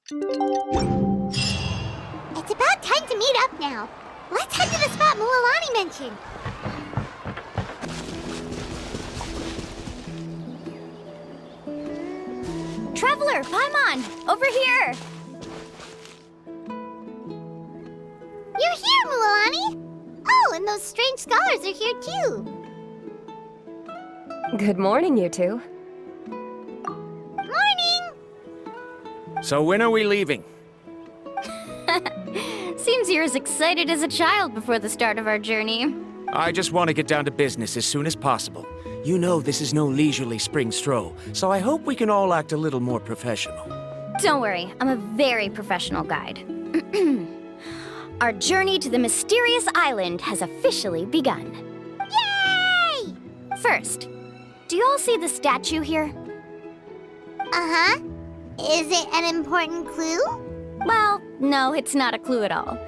It's about time to meet up now. Let's head to the spot Mualani mentioned. Traveler, Paimon, over here! You're here, Mualani! Oh, and those strange scholars are here too. Good morning, you two. Morning! So when are we leaving? Seems you're as excited as a child before the start of our journey. I just want to get down to business as soon as possible. You know this is no leisurely spring stroll, so I hope we can all act a little more professional. Don't worry, I'm a very professional guide. Our journey to the mysterious island has officially begun. Yay! First, do you all see the statue here? Uh-huh. Is it an important clue? Well, no, it's not a clue at all.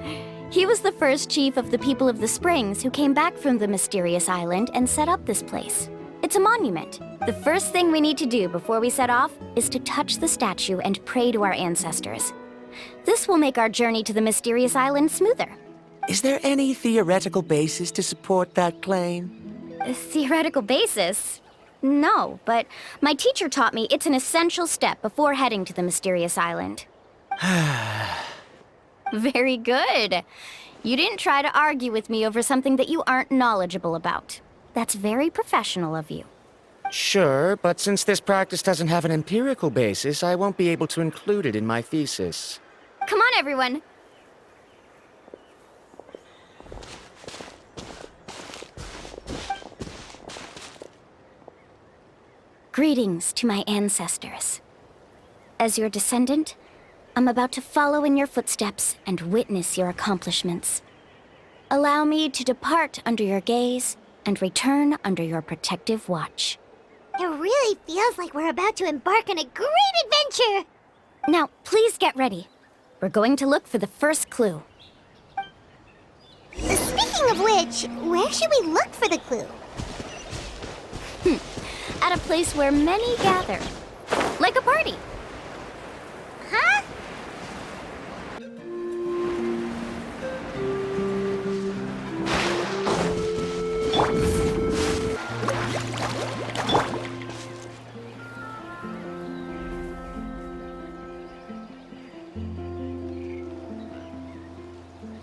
He was the first chief of the people of the Springs who came back from the mysterious island and set up this place. It's a monument. The first thing we need to do before we set off is to touch the statue and pray to our ancestors. This will make our journey to the mysterious island smoother. Is there any theoretical basis to support that claim? A theoretical basis? No, but my teacher taught me it's an essential step before heading to the mysterious island. Very good. You didn't try to argue with me over something that you aren't knowledgeable about. That's very professional of you. Sure, but since this practice doesn't have an empirical basis, I won't be able to include it in my thesis. Come on, everyone. Greetings to my ancestors. As your descendant, I'm about to follow in your footsteps and witness your accomplishments. Allow me to depart under your gaze and return under your protective watch. It really feels like we're about to embark on a great adventure! Now, please get ready. We're going to look for the first clue. Speaking of which, where should we look for the clue? At a place where many gather. Like a party. Huh?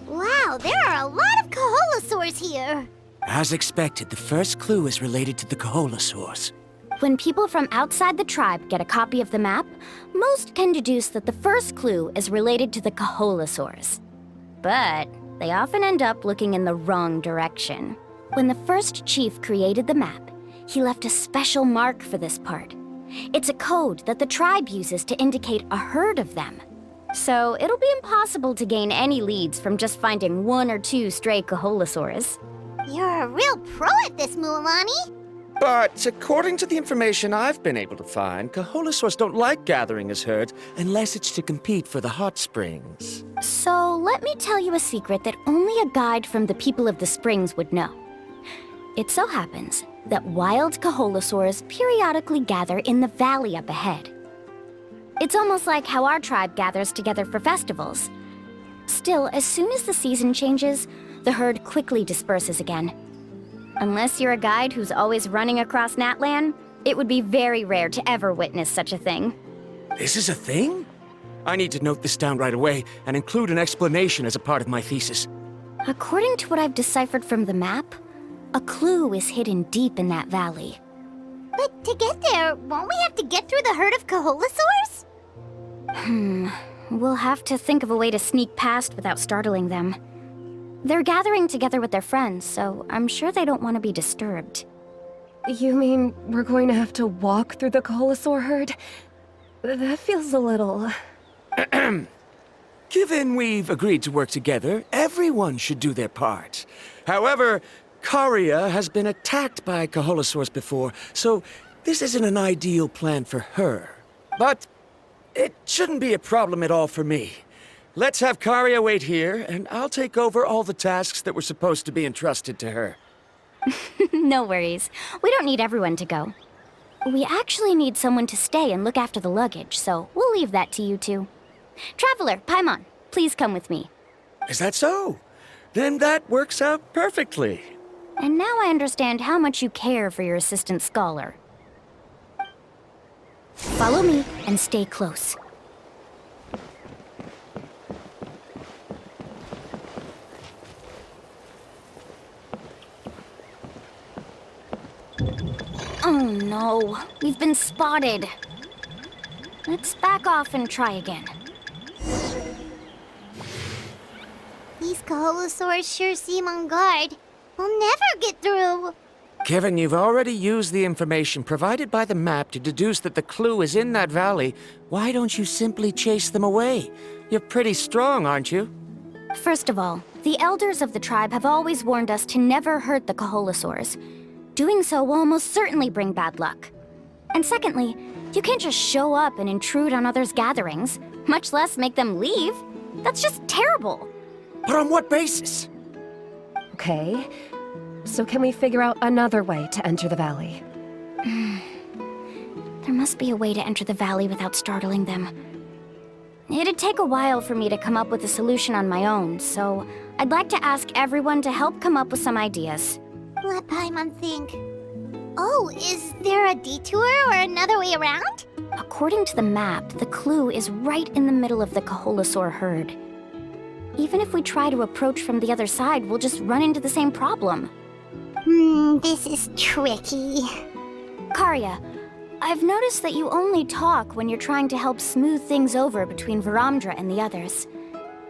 Wow, there are a lot of Kaholasaurs here. As expected, the first clue is related to the Kaholasaurs. When people from outside the tribe get a copy of the map, most can deduce that the first clue is related to the Kaholasaurs. But they often end up looking in the wrong direction. When the first chief created the map, he left a special mark for this part. It's a code that the tribe uses to indicate a herd of them. So it'll be impossible to gain any leads from just finding one or two stray Kaholasaurs. You're a real pro at this, Mualani. But according to the information I've been able to find, Kaholasaurs don't like gathering as herds unless it's to compete for the hot springs. So let me tell you a secret that only a guide from the people of the springs would know. It so happens that wild Kaholasaurs periodically gather in the valley up ahead. It's almost like how our tribe gathers together for festivals. Still, as soon as the season changes, the herd quickly disperses again. Unless you're a guide who's always running across Natlan, it would be very rare to ever witness such a thing. This is a thing? I need to note this down right away and include an explanation as a part of my thesis. According to what I've deciphered from the map, a clue is hidden deep in that valley. But to get there, won't we have to get through the herd of Kaholasaurs? We'll have to think of a way to sneak past without startling them. They're gathering together with their friends, so I'm sure they don't want to be disturbed. You mean we're going to have to walk through the Kaholasaur herd? That feels a little... Given we've agreed to work together, everyone should do their part. However, Karia has been attacked by Kaholasaurs before, so this isn't an ideal plan for her. But it shouldn't be a problem at all for me. Let's have Karia wait here, and I'll take over all the tasks that were supposed to be entrusted to her. No worries. We don't need everyone to go. We actually need someone to stay and look after the luggage, so we'll leave that to you two. Traveler, Paimon, please come with me. Is that so? Then that works out perfectly. And now I understand how much you care for your assistant scholar. Follow me and stay close. Oh no, we've been spotted. Let's back off and try again. These Kaholosaurs sure seem on guard. We'll never get through. Given you've already used the information provided by the map to deduce that the clue is in that valley, why don't you simply chase them away? You're pretty strong, aren't you? First of all, the elders of the tribe have always warned us to never hurt the Kaholosaurs. Doing so will almost certainly bring bad luck. And secondly, you can't just show up and intrude on others' gatherings, much less make them leave. That's just terrible. But on what basis? Okay, so can we figure out another way to enter the valley? There must be a way to enter the valley without startling them. It'd take a while for me to come up with a solution on my own, so I'd like to ask everyone to help come up with some ideas. Let Paimon think. Oh, is there a detour or another way around? According to the map, the clue is right in the middle of the Kaholosaur herd. Even if we try to approach from the other side, we'll just run into the same problem. This is tricky. Karya, I've noticed that you only talk when you're trying to help smooth things over between Varamdra and the others.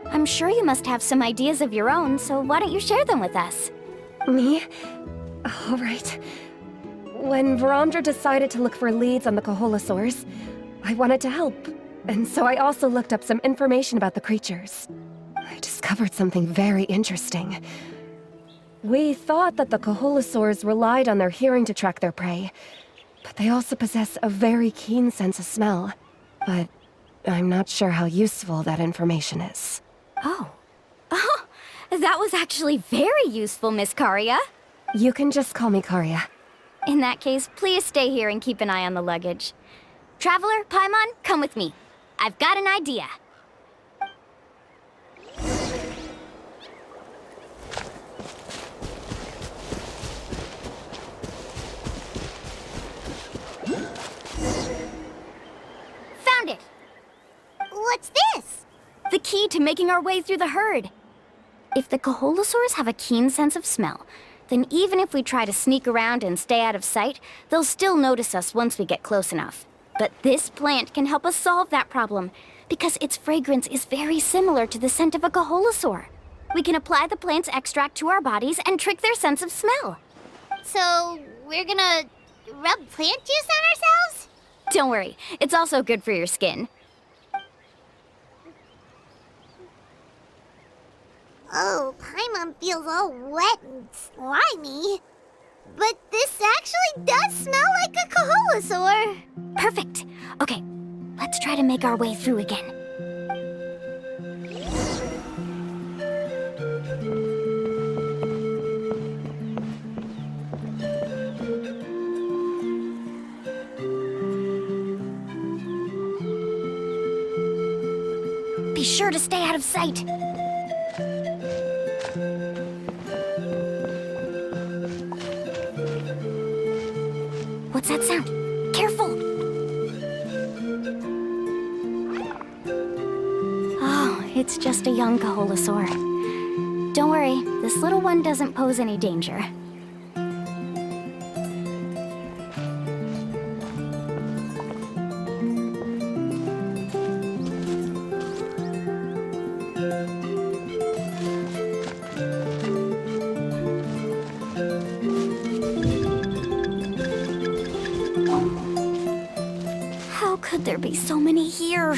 I'm sure you must have some ideas of your own, so why don't you share them with us? Me? All right. When Varamdra decided to look for leads on the Kaholosaurs, I wanted to help, and so I also looked up some information about the creatures. I discovered something very interesting. We thought that the Kaholosaurs relied on their hearing to track their prey, but they also possess a very keen sense of smell. But I'm not sure how useful that information is. Oh. Oh, that was actually very useful, Miss Karya. You can just call me Karya. In that case, please stay here and keep an eye on the luggage. Traveler, Paimon, come with me. I've got an idea. Found it! What's this? The key to making our way through the herd. If the Kaholosaurs have a keen sense of smell, then even if we try to sneak around and stay out of sight, they'll still notice us once we get close enough. But this plant can help us solve that problem, because its fragrance is very similar to the scent of a Kaholosaur. We can apply the plant's extract to our bodies and trick their sense of smell. So, we're gonna rub plant juice on ourselves? Don't worry, it's also good for your skin. Oh, Paimon feels all wet and slimy. But this actually does smell like a Kaholosaur. Perfect. Okay, let's try to make our way through again. Be sure to stay out of sight. What's that sound? Careful! Oh, it's just a young Kaholosaur. Don't worry, this little one doesn't pose any danger. How could there be so many here?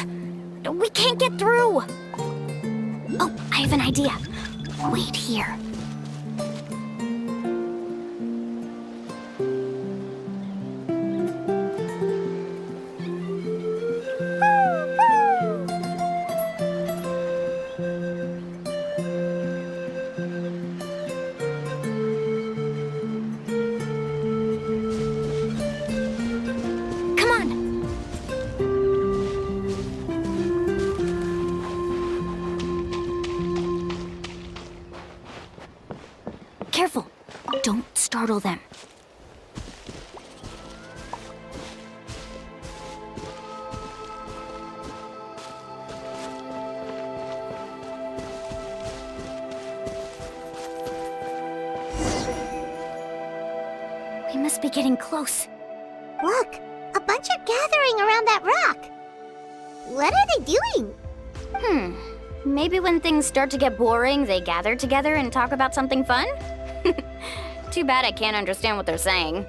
We can't get through! Oh, I have an idea. Wait here. Come on! Don't startle them. We must be getting close. Look, a bunch are gathering around that rock. What are they doing? Maybe when things start to get boring, they gather together and talk about something fun? Too bad I can't understand what they're saying.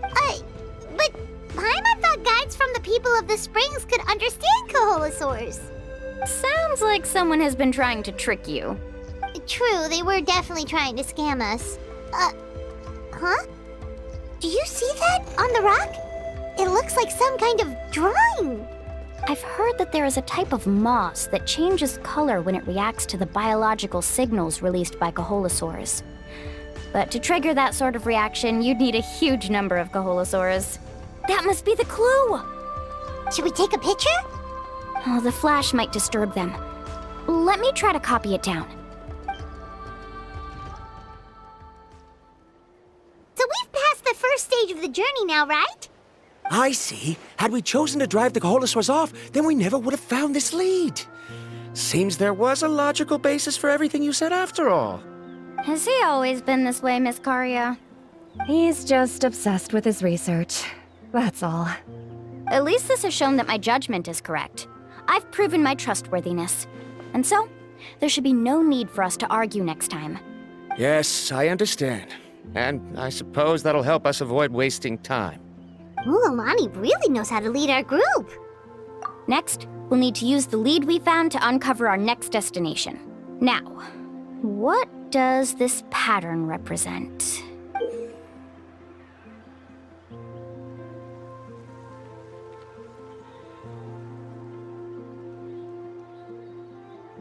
But Paimon thought guides from the people of the springs could understand Kaholosaurs. Sounds like someone has been trying to trick you. True, they were definitely trying to scam us. Huh? Do you see that on the rock? It looks like some kind of drawing. I've heard that there is a type of moss that changes color when it reacts to the biological signals released by Kaholosaurs. But to trigger that sort of reaction, you'd need a huge number of Kaholosaurs. That must be the clue! Should we take a picture? Oh, the flash might disturb them. Let me try to copy it down. So we've passed the first stage of the journey now, right? I see. Had we chosen to drive the Kaholosaurs off, then we never would have found this lead. Seems there was a logical basis for everything you said after all. Has he always been this way, Miss Karia? He's just obsessed with his research. That's all. At least this has shown that my judgment is correct. I've proven my trustworthiness. And so, there should be no need for us to argue next time. Yes, I understand. And I suppose that'll help us avoid wasting time. Alani really knows how to lead our group. Next, we'll need to use the lead we found to uncover our next destination. Now, what does this pattern represent?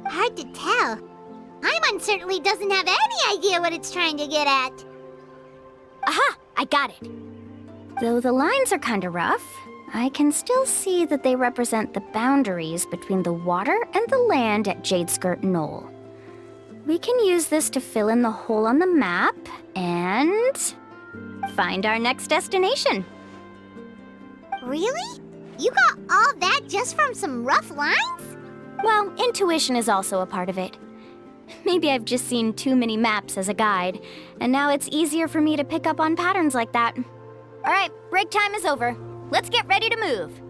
Hard to tell. Paimon certainly doesn't have any idea what it's trying to get at. Aha! I got it! Though the lines are kinda rough, I can still see that they represent the boundaries between the water and the land at Jadeskirt Knoll. We can use this to fill in the hole on the map and find our next destination. Really? You got all that just from some rough lines? Well, intuition is also a part of it. Maybe I've just seen too many maps as a guide, and now it's easier for me to pick up on patterns like that. All right, break time is over. Let's get ready to move.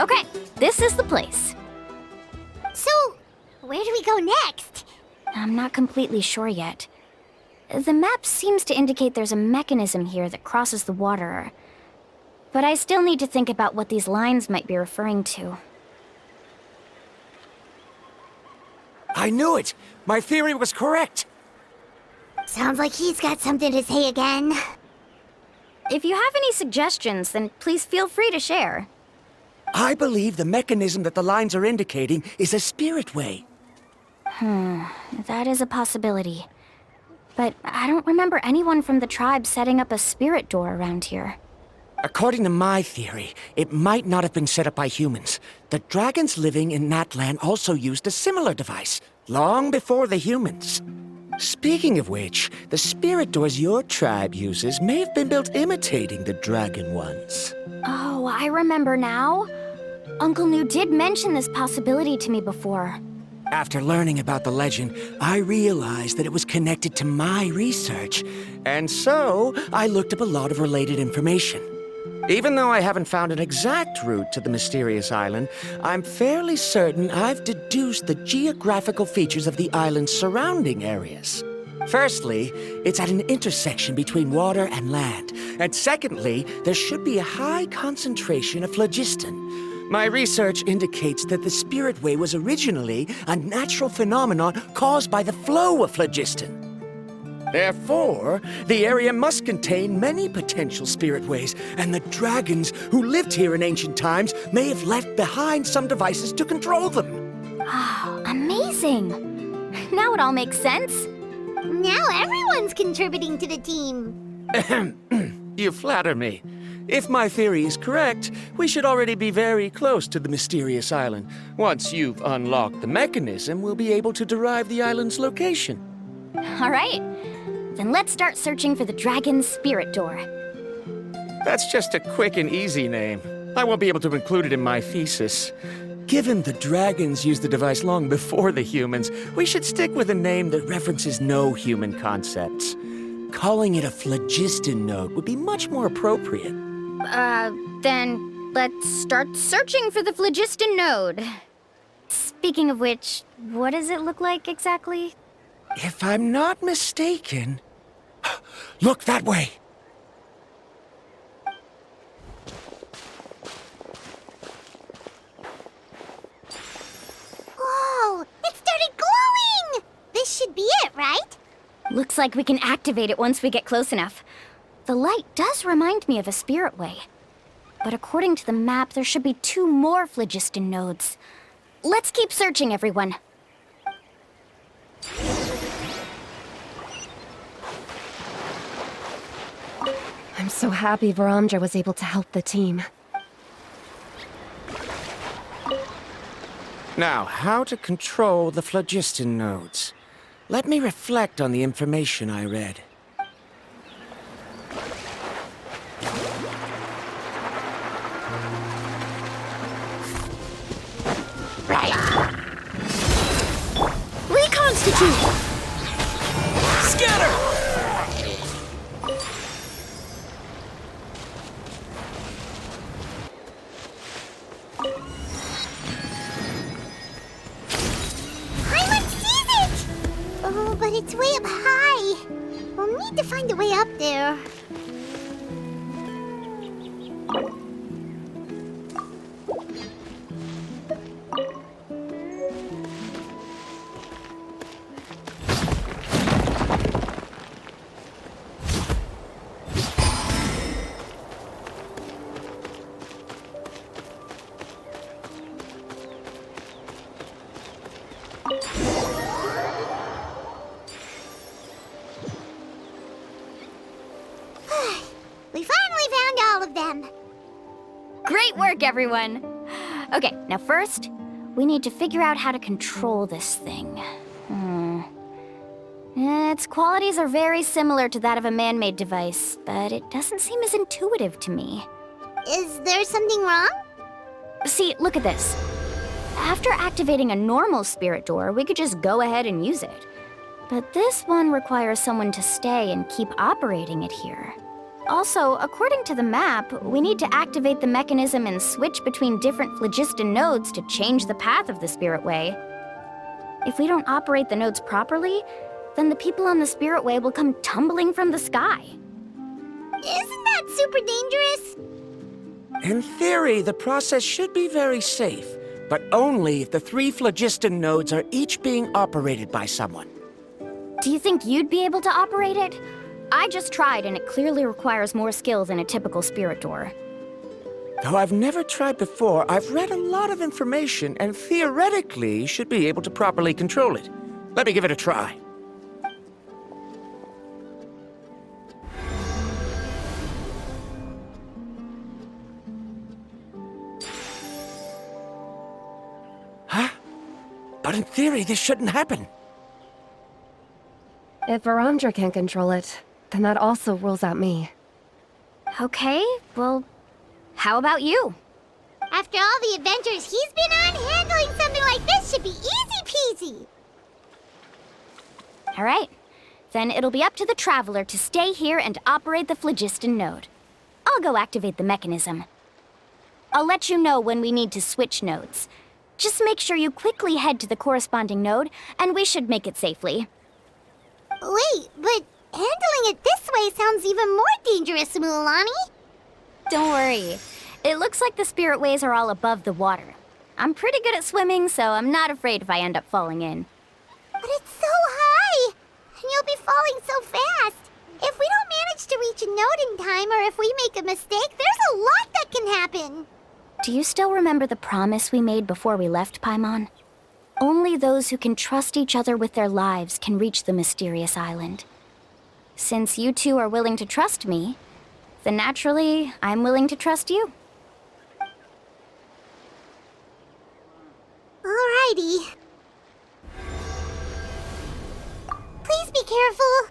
Okay, this is the place. So, where do we go next? I'm not completely sure yet. The map seems to indicate there's a mechanism here that crosses the water. But I still need to think about what these lines might be referring to. I knew it! My theory was correct! Sounds like he's got something to say again. If you have any suggestions, then please feel free to share. I believe the mechanism that the lines are indicating is a spirit way. That is a possibility. But I don't remember anyone from the tribe setting up a spirit door around here. According to my theory, it might not have been set up by humans. The dragons living in that land also used a similar device, long before the humans. Speaking of which, the spirit doors your tribe uses may have been built imitating the dragon ones. Oh, I remember now. Uncle New did mention this possibility to me before. After learning about the legend, I realized that it was connected to my research, and so I looked up a lot of related information. Even though I haven't found an exact route to the mysterious island, I'm fairly certain I've deduced the geographical features of the island's surrounding areas. Firstly, it's at an intersection between water and land, and secondly, there should be a high concentration of phlogiston. My research indicates that the Spirit Way was originally a natural phenomenon caused by the flow of phlogiston. Therefore, the area must contain many potential spirit ways, and the dragons who lived here in ancient times may have left behind some devices to control them. Oh, amazing! Now it all makes sense. Now everyone's contributing to the team. You flatter me. If my theory is correct, we should already be very close to the mysterious island. Once you've unlocked the mechanism, we'll be able to derive the island's location. All right. Then let's start searching for the dragon's spirit door. That's just a quick and easy name. I won't be able to include it in my thesis. Given the dragons used the device long before the humans, we should stick with a name that references no human concepts. Calling it a phlogiston node would be much more appropriate. Then let's start searching for the phlogiston node. Speaking of which, what does it look like exactly? If I'm not mistaken... Look that way! Whoa! It started glowing! This should be it, right? Looks like we can activate it once we get close enough. The light does remind me of a spirit way. But according to the map, there should be 2 more phlogiston nodes. Let's keep searching, everyone. I'm so happy Varamdra was able to help the team. Now, how to control the phlogiston nodes. Let me reflect on the information I read. Reconstitute! Scatter! Paimon sees it! Oh, but it's way up high. We'll need to find a way up there. We finally found all of them. Great work, everyone! Okay, now first, we need to figure out how to control this thing. Its qualities are very similar to that of a man-made device, but it doesn't seem as intuitive to me. Is there something wrong? See, look at this. After activating a normal spirit door, we could just go ahead and use it. But this one requires someone to stay and keep operating it here. Also, according to the map, we need to activate the mechanism and switch between different phlogiston nodes to change the path of the spirit way. If we don't operate the nodes properly, then the people on the spirit way will come tumbling from the sky. Isn't that super dangerous? In theory, the process should be very safe, but only if the 3 phlogiston nodes are each being operated by someone. Do you think you'd be able to operate it? I just tried, and it clearly requires more skill than a typical spirit door. Though I've never tried before, I've read a lot of information and theoretically should be able to properly control it. Let me give it a try. Huh? But in theory, this shouldn't happen. If Varamdra can't control it, then that also rules out me. Okay, well, how about you? After all the adventures he's been on, handling something like this should be easy peasy. All right, then it'll be up to the Traveler to stay here and operate the phlogiston node. I'll go activate the mechanism. I'll let you know when we need to switch nodes. Just make sure you quickly head to the corresponding node, and we should make it safely. Wait, but handling it this way sounds even more dangerous, Mulan. Don't worry. It looks like the spirit ways are all above the water. I'm pretty good at swimming, so I'm not afraid if I end up falling in. But it's so high, and you'll be falling so fast. If we don't manage to reach a node in time, or if we make a mistake, there's a lot that can happen. Do you still remember the promise we made before we left, Paimon? Only those who can trust each other with their lives can reach the mysterious island. Since you two are willing to trust me, then naturally, I'm willing to trust you. Alrighty. Please be careful.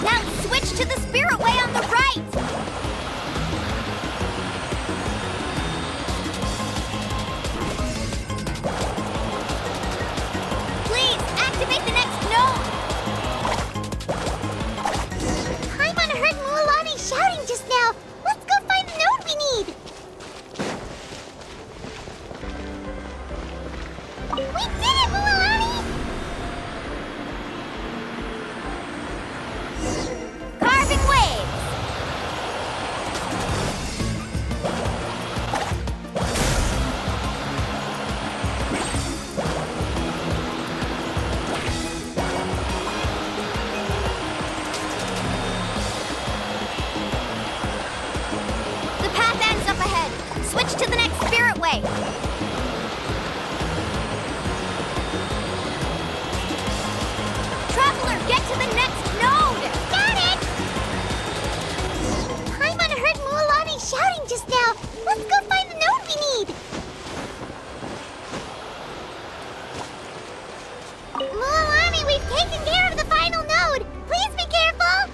Now switch to the spirit way on the right! Please, activate the next node! Paimon heard Mualani shouting just now. Let's go find the node we need. We did it, Mualani! Carving waves! The path ends up ahead. Switch to the next spirit way. Traveler, get to the next node! Got it! Paimon heard Mualani shouting just now. Let's go find the node we need. Mualani, we've taken care of the final node. Please be careful.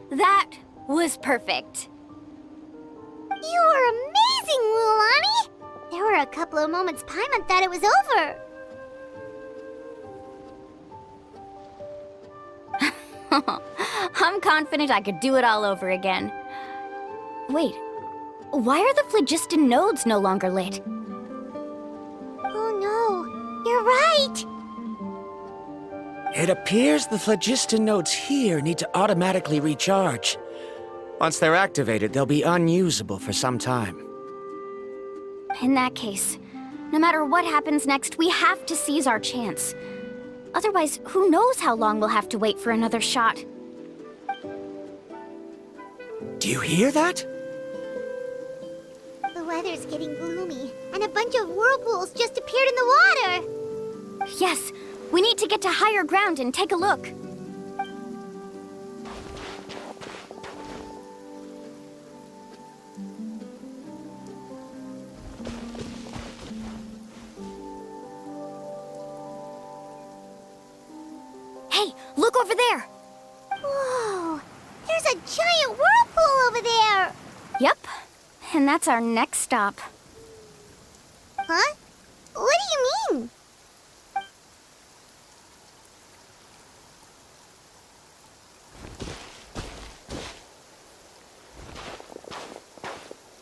That was perfect. You were amazing, Mualani. There were a couple of moments Paimon thought it was over. I'm confident I could do it all over again. Wait, why are the phlogiston nodes no longer lit? Oh no, you're right. It appears the phlogiston nodes here need to automatically recharge. Once they're activated, they'll be unusable for some time. In that case, no matter what happens next, we have to seize our chance. Otherwise, who knows how long we'll have to wait for another shot. Do you hear that? The weather's getting gloomy, and a bunch of whirlpools just appeared in the water. Yes, we need to get to higher ground and take a look. Hey, look over there! Whoa, there's a giant whirlpool over there. Yep, and that's our next stop. Huh? What do you mean?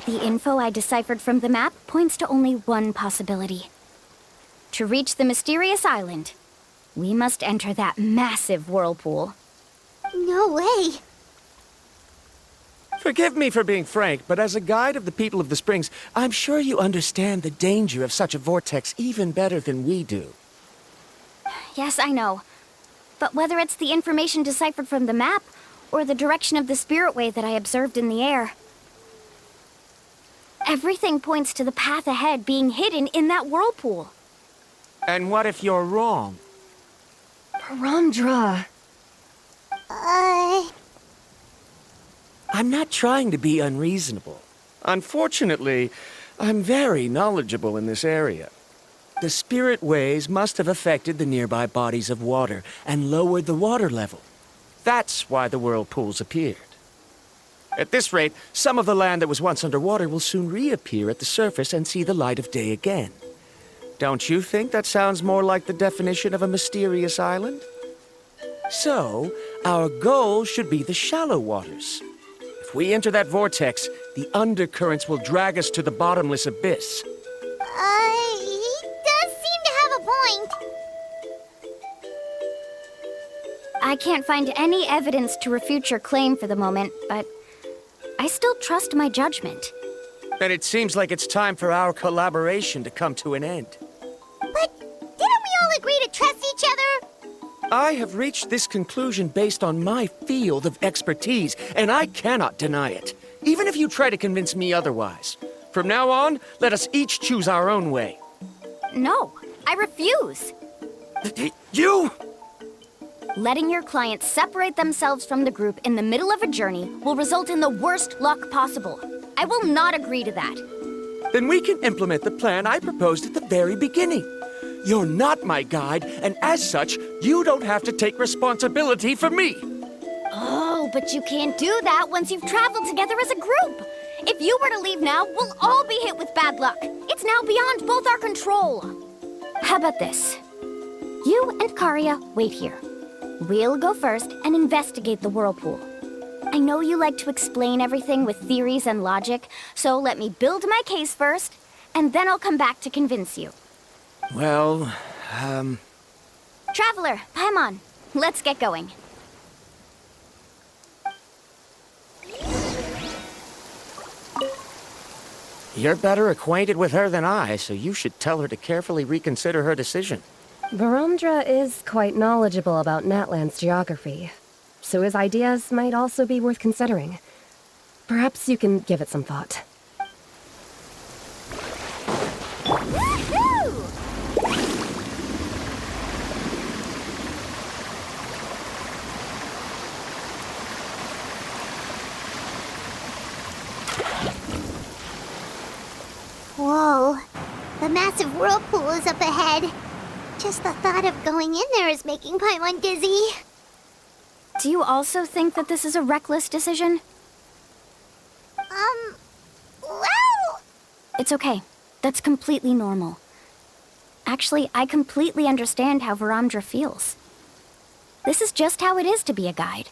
The info I deciphered from the map points to only one possibility. To reach the mysterious island, we must enter that massive whirlpool. No way. Forgive me for being frank, but as a guide of the people of the Springs, I'm sure you understand the danger of such a vortex even better than we do. Yes, I know. But whether it's the information deciphered from the map, or the direction of the spirit way that I observed in the air, everything points to the path ahead being hidden in that whirlpool. And what if you're wrong? Paramdra. I'm not trying to be unreasonable. Unfortunately, I'm very knowledgeable in this area. The spirit waves must have affected the nearby bodies of water and lowered the water level. That's why the whirlpools appeared. At this rate, some of the land that was once underwater will soon reappear at the surface and see the light of day again. Don't you think that sounds more like the definition of a mysterious island? So, our goal should be the shallow waters. If we enter that vortex, the undercurrents will drag us to the bottomless abyss. He does seem to have a point. I can't find any evidence to refute your claim for the moment, but I still trust my judgment. Then it seems like it's time for our collaboration to come to an end. But didn't we all agree to trust each other? I have reached this conclusion based on my field of expertise, and I cannot deny it, even if you try to convince me otherwise. From now on, let us each choose our own way. No, I refuse. You! Letting your clients separate themselves from the group in the middle of a journey will result in the worst luck possible. I will not agree to that. Then we can implement the plan I proposed at the very beginning. You're not my guide, and as such, you don't have to take responsibility for me. Oh, but you can't do that once you've traveled together as a group. If you were to leave now, we'll all be hit with bad luck. It's now beyond both our control. How about this? You and Karia wait here. We'll go first and investigate the whirlpool. I know you like to explain everything with theories and logic, so let me build my case first, and then I'll come back to convince you. Well, Traveler, Paimon, let's get going. You're better acquainted with her than I, so you should tell her to carefully reconsider her decision. Varamdra is quite knowledgeable about Natland's geography, so his ideas might also be worth considering. Perhaps you can give it some thought. Whoa, the massive whirlpool is up ahead. Just the thought of going in there is making Paimon dizzy. Do you also think that this is a reckless decision? Well... It's okay. That's completely normal. Actually, I completely understand how Varamdra feels. This is just how it is to be a guide.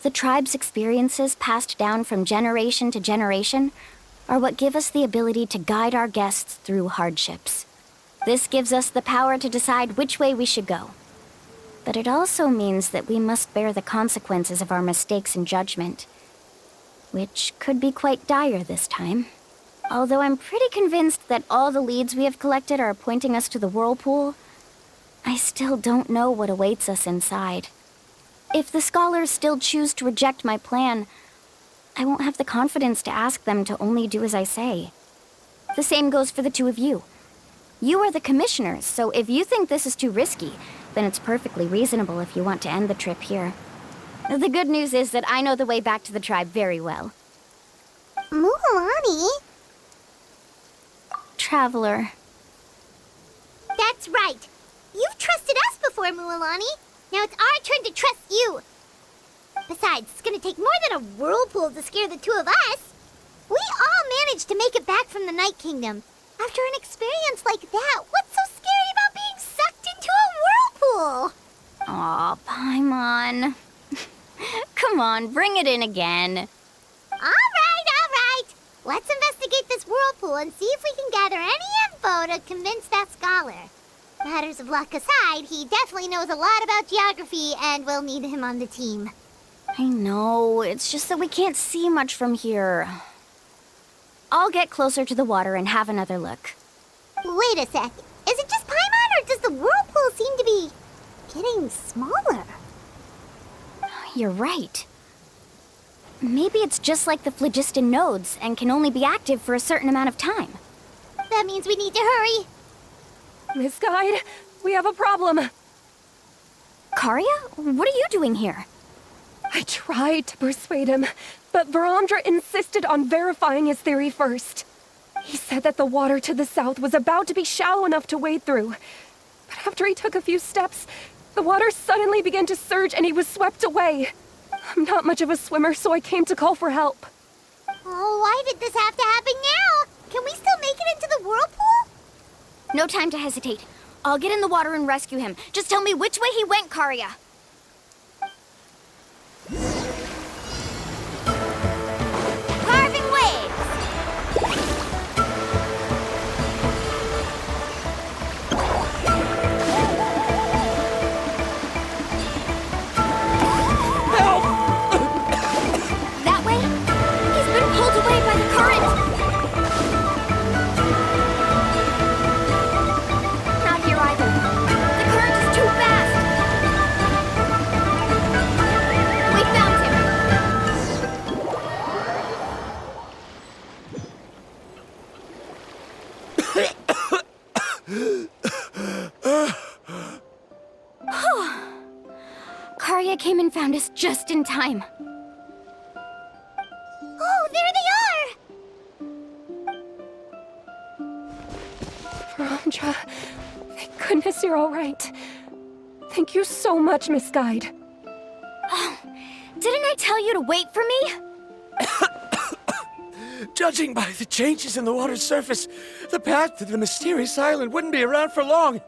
The tribe's experiences passed down from generation to generation are what give us the ability to guide our guests through hardships. This gives us the power to decide which way we should go. But it also means that we must bear the consequences of our mistakes and judgment, which could be quite dire this time. Although I'm pretty convinced that all the leads we have collected are pointing us to the whirlpool, I still don't know what awaits us inside. If the scholars still choose to reject my plan, I won't have the confidence to ask them to only do as I say. The same goes for the two of you. You are the commissioners, so if you think this is too risky, then it's perfectly reasonable if you want to end the trip here. The good news is that I know the way back to the tribe very well. Mualani? Traveler. That's right. You've trusted us before, Mualani. Now it's our turn to trust you. Besides, it's gonna take more than a whirlpool to scare the two of us. We all managed to make it back from the Night Kingdom. After an experience like that, what's so scary about being sucked into a whirlpool? Aw, Paimon. Come on, bring it in again. All right. Let's investigate this whirlpool and see if we can gather any info to convince that scholar. Matters of luck aside, he definitely knows a lot about geography, and we'll need him on the team. I know, it's just that we can't see much from here. I'll get closer to the water and have another look. Wait a sec. Is it just Paimon, or does the whirlpool seem to be getting smaller? You're right. Maybe it's just like the phlogiston nodes and can only be active for a certain amount of time. That means we need to hurry. Miss Guide, we have a problem. Karia? What are you doing here? I tried to persuade him, but Varamdra insisted on verifying his theory first. He said that the water to the south was about to be shallow enough to wade through. But after he took a few steps, the water suddenly began to surge and he was swept away. I'm not much of a swimmer, so I came to call for help. Oh, why did this have to happen now? Can we still make it into the whirlpool? No time to hesitate. I'll get in the water and rescue him. Just tell me which way he went, Karia. Carving waves! That way? He's been pulled away by the current! Not here either. The current is too fast! We found him! Karia came and found us just in time. Oh, there they are! Verandra, thank goodness you're all right. Thank you so much, Miss Guide. Didn't I tell you to wait for me? Judging by the changes in the water's surface, the path to the mysterious island wouldn't be around for long.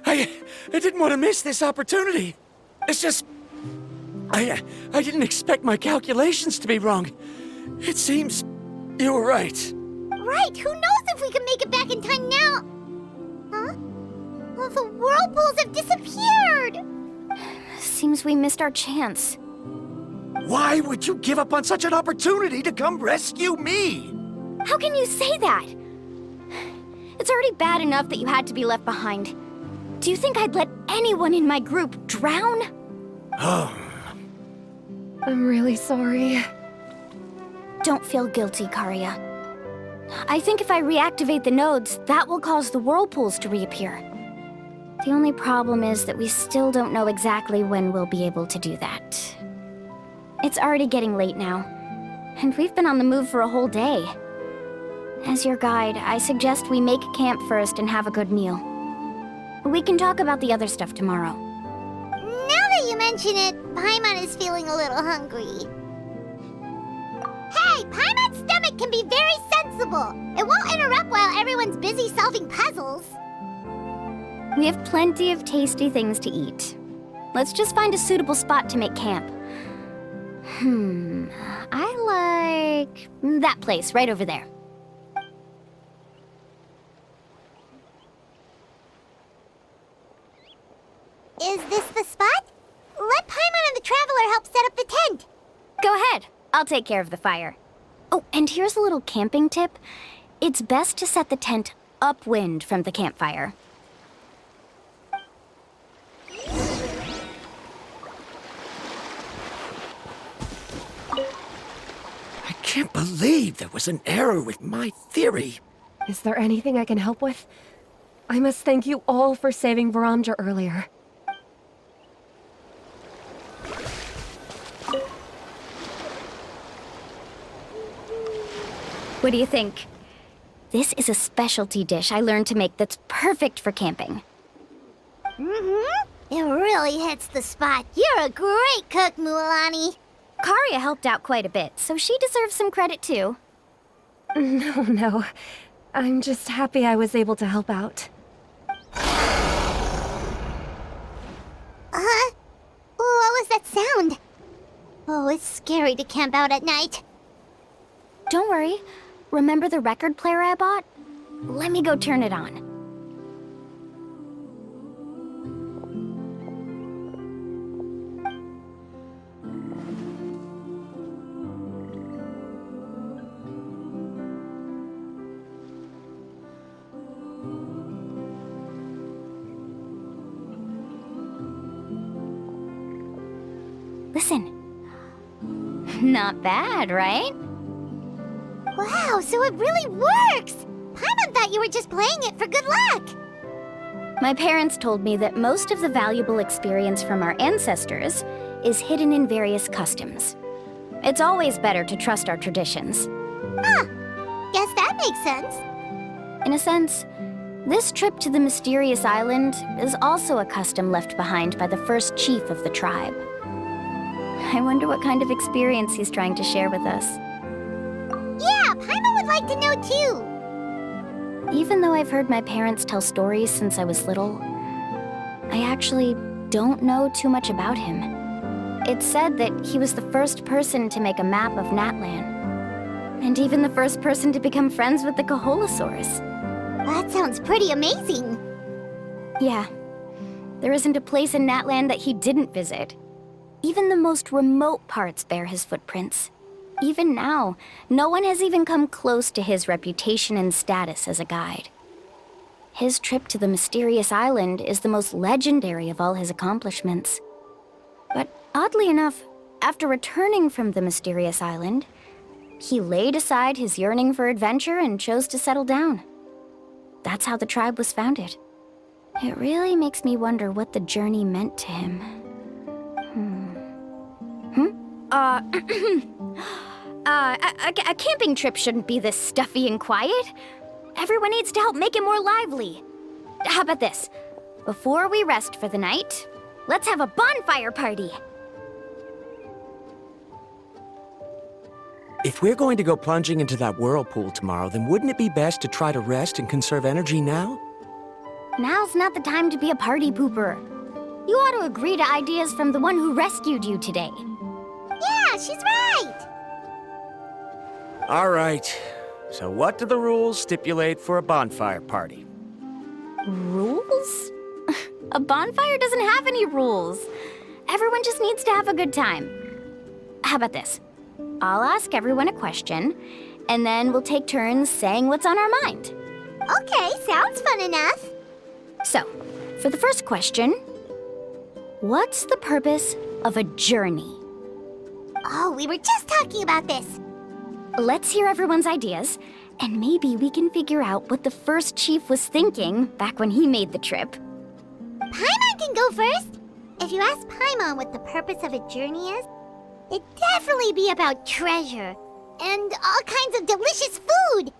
I didn't want to miss this opportunity. It's just... I didn't expect my calculations to be wrong. It seems you were right. Right, who knows if we can make it back in time now? Huh? Well, the whirlpools have disappeared! Seems we missed our chance. Why would you give up on such an opportunity to come rescue me? How can you say that? It's already bad enough that you had to be left behind. Do you think I'd let anyone in my group drown? I'm really sorry. Don't feel guilty, Karia. I think if I reactivate the nodes, that will cause the whirlpools to reappear. The only problem is that we still don't know exactly when we'll be able to do that. It's already getting late now, and we've been on the move for a whole day. As your guide, I suggest we make camp first and have a good meal. We can talk about the other stuff tomorrow. Now that you mention it, Paimon is feeling a little hungry. Hey, Paimon's stomach can be very sensible. It won't interrupt while everyone's busy solving puzzles. We have plenty of tasty things to eat. Let's just find a suitable spot to make camp. I like that place right over there. Is this the spot? Let Paimon and the Traveler help set up the tent. Go ahead. I'll take care of the fire. Oh, and here's a little camping tip. It's best to set the tent upwind from the campfire. I can't believe there was an error with my theory. Is there anything I can help with? I must thank you all for saving Verandra earlier. What do you think? This is a specialty dish I learned to make that's perfect for camping. It really hits the spot. You're a great cook, Mualani. Karia helped out quite a bit, so she deserves some credit too. No. I'm just happy I was able to help out. What was that sound? Oh, it's scary to camp out at night. Don't worry. Remember the record player I bought? Let me go turn it on. Listen. Not bad, right? Wow, so it really works! Paimon thought you were just playing it for good luck. My parents told me that most of the valuable experience from our ancestors is hidden in various customs. It's always better to trust our traditions. Huh. Guess that makes sense. In a sense, this trip to the mysterious island is also a custom left behind by the first chief of the tribe. I wonder what kind of experience he's trying to share with us. Yeah, Paimon would like to know too. Even though I've heard my parents tell stories since I was little, I actually don't know too much about him. It's said that he was the first person to make a map of Natlan, and even the first person to become friends with the Kaholasaurs. That sounds pretty amazing. Yeah, there isn't a place in Natlan that he didn't visit. Even the most remote parts bear his footprints. Even now, no one has even come close to his reputation and status as a guide. His trip to the mysterious island is the most legendary of all his accomplishments. But oddly enough, after returning from the mysterious island, he laid aside his yearning for adventure and chose to settle down. That's how the tribe was founded. It really makes me wonder what the journey meant to him. A camping trip shouldn't be this stuffy and quiet. Everyone needs to help make it more lively. How about this? Before we rest for the night, let's have a bonfire party. If we're going to go plunging into that whirlpool tomorrow, then wouldn't it be best to try to rest and conserve energy now? Now's not the time to be a party pooper. You ought to agree to ideas from the one who rescued you today. Yeah, she's right. All right. So what do the rules stipulate for a bonfire party? Rules? A bonfire doesn't have any rules. Everyone just needs to have a good time. How about this? I'll ask everyone a question, and then we'll take turns saying what's on our mind. Okay, sounds fun enough. So, for the first question, what's the purpose of a journey? Oh, we were just talking about this. Let's hear everyone's ideas, and maybe we can figure out what the first chief was thinking back when he made the trip. Paimon can go first. If you ask Paimon what the purpose of a journey is, it'd definitely be about treasure and all kinds of delicious food.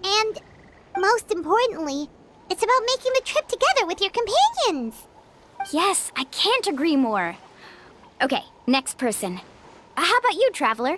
And most importantly, it's about making the trip together with your companions. Yes, I can't agree more. Okay, next person. How about you, Traveler?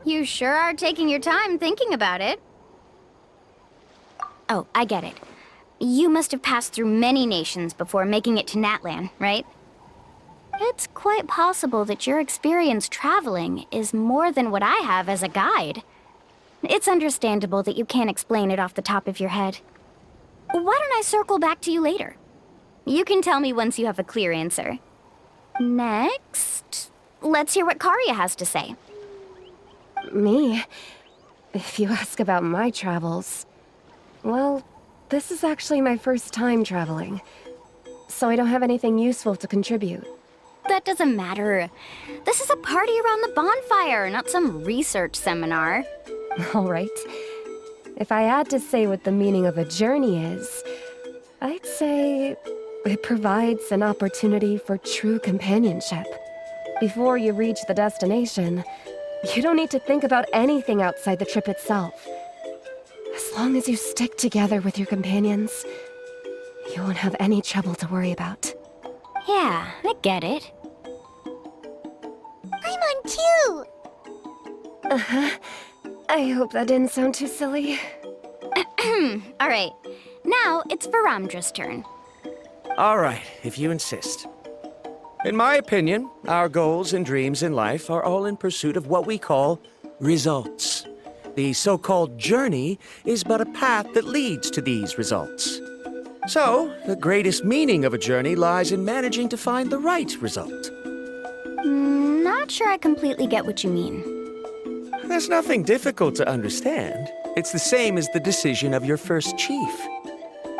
You sure are taking your time thinking about it. Oh, I get it. You must have passed through many nations before making it to Natlan, right? It's quite possible that your experience traveling is more than what I have as a guide. It's understandable that you can't explain it off the top of your head. Why don't I circle back to you later? You can tell me once you have a clear answer. Next, let's hear what Karia has to say. Me? If you ask about my travels... Well, this is actually my first time traveling, so I don't have anything useful to contribute. That doesn't matter. This is a party around the bonfire, not some research seminar. All right. If I had to say what the meaning of a journey is, I'd say it provides an opportunity for true companionship. Before you reach the destination, you don't need to think about anything outside the trip itself. As long as you stick together with your companions, you won't have any trouble to worry about. Yeah, I get it. I'm on too. Uh-huh. I hope that didn't sound too silly. All right, now it's Varamdra's turn. All right, if you insist. In my opinion, our goals and dreams in life are all in pursuit of what we call results. The so-called journey is but a path that leads to these results. So, the greatest meaning of a journey lies in managing to find the right result. Not sure I completely get what you mean. There's nothing difficult to understand. It's the same as the decision of your first chief.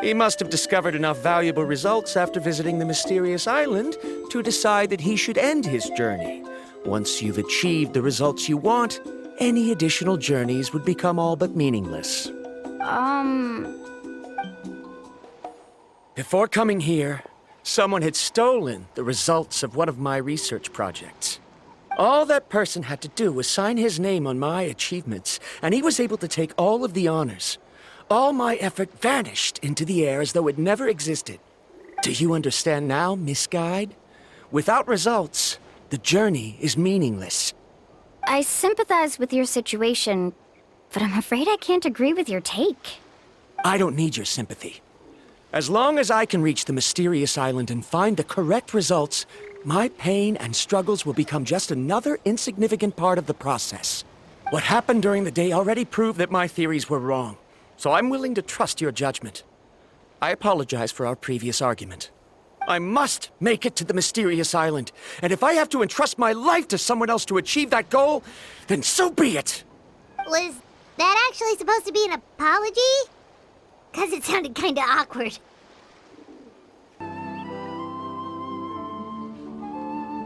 He must have discovered enough valuable results after visiting the mysterious island to decide that he should end his journey. Once you've achieved the results you want, any additional journeys would become all but meaningless. Before coming here, someone had stolen the results of one of my research projects. All that person had to do was sign his name on my achievements, and he was able to take all of the honors. All my effort vanished into the air as though it never existed. Do you understand now, Miss Guide? Without results, the journey is meaningless. I sympathize with your situation, but I'm afraid I can't agree with your take. I don't need your sympathy. As long as I can reach the mysterious island and find the correct results, my pain and struggles will become just another insignificant part of the process. What happened during the day already proved that my theories were wrong, so I'm willing to trust your judgment. I apologize for our previous argument. I must make it to the mysterious island, and if I have to entrust my life to someone else to achieve that goal, then so be it! Was that actually supposed to be an apology? 'Cause it sounded kinda awkward.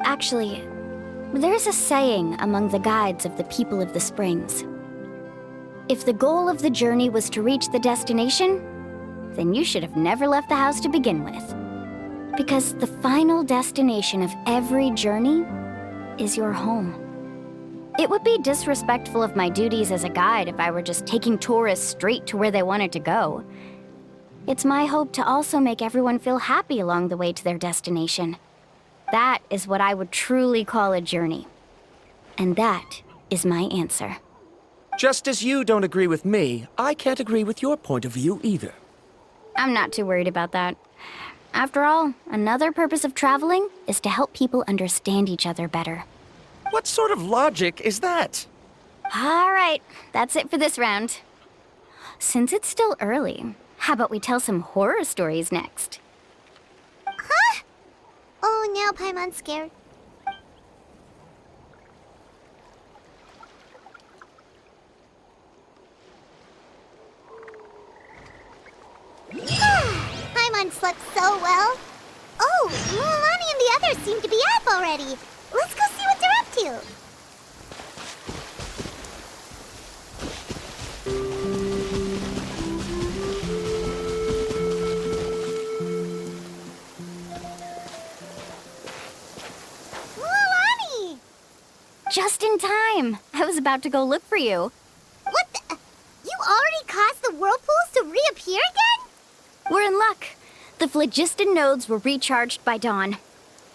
Actually, there's a saying among the guides of the people of the springs. If the goal of the journey was to reach the destination, then you should have never left the house to begin with. Because the final destination of every journey is your home. It would be disrespectful of my duties as a guide if I were just taking tourists straight to where they wanted to go. It's my hope to also make everyone feel happy along the way to their destination. That is what I would truly call a journey. And that is my answer. Just as you don't agree with me, I can't agree with your point of view either. I'm not too worried about that. After all, another purpose of traveling is to help people understand each other better. What sort of logic is that? All right, that's it for this round. Since it's still early, how about we tell some horror stories next? Huh? Oh, now Paimon's scared. Paimon slept so well. Oh, Mualani and the others seem to be up already. Let's go see what they're up to. Mualani! Just in time. I was about to go look for you. What the? You already caused the whirlpools to reappear again? We're in luck. The phlogiston nodes were recharged by dawn.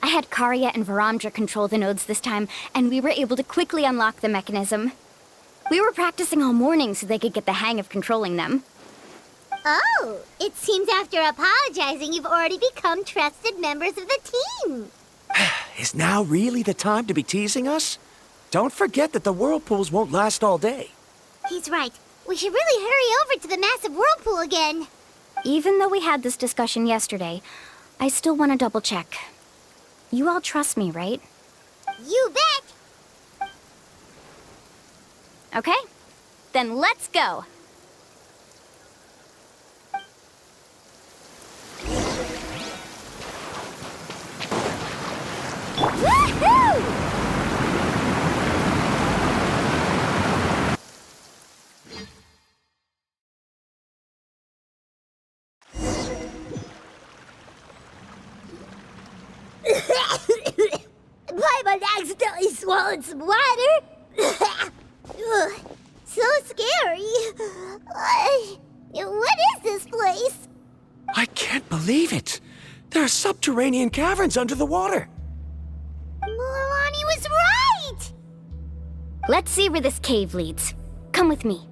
I had Karya and Varamdra control the nodes this time, and we were able to quickly unlock the mechanism. We were practicing all morning so they could get the hang of controlling them. Oh, it seems after apologizing, you've already become trusted members of the team. Is now really the time to be teasing us? Don't forget that the whirlpools won't last all day. He's right. We should really hurry over to the massive whirlpool again. Even though we had this discussion yesterday, I still want to double check. You all trust me, right? You bet. Okay, then let's go. Woohoo! Paimon accidentally swallowed some water. Ugh, so scary. What is this place? I can't believe it. There are subterranean caverns under the water. Mualani was right. Let's see where this cave leads. Come with me.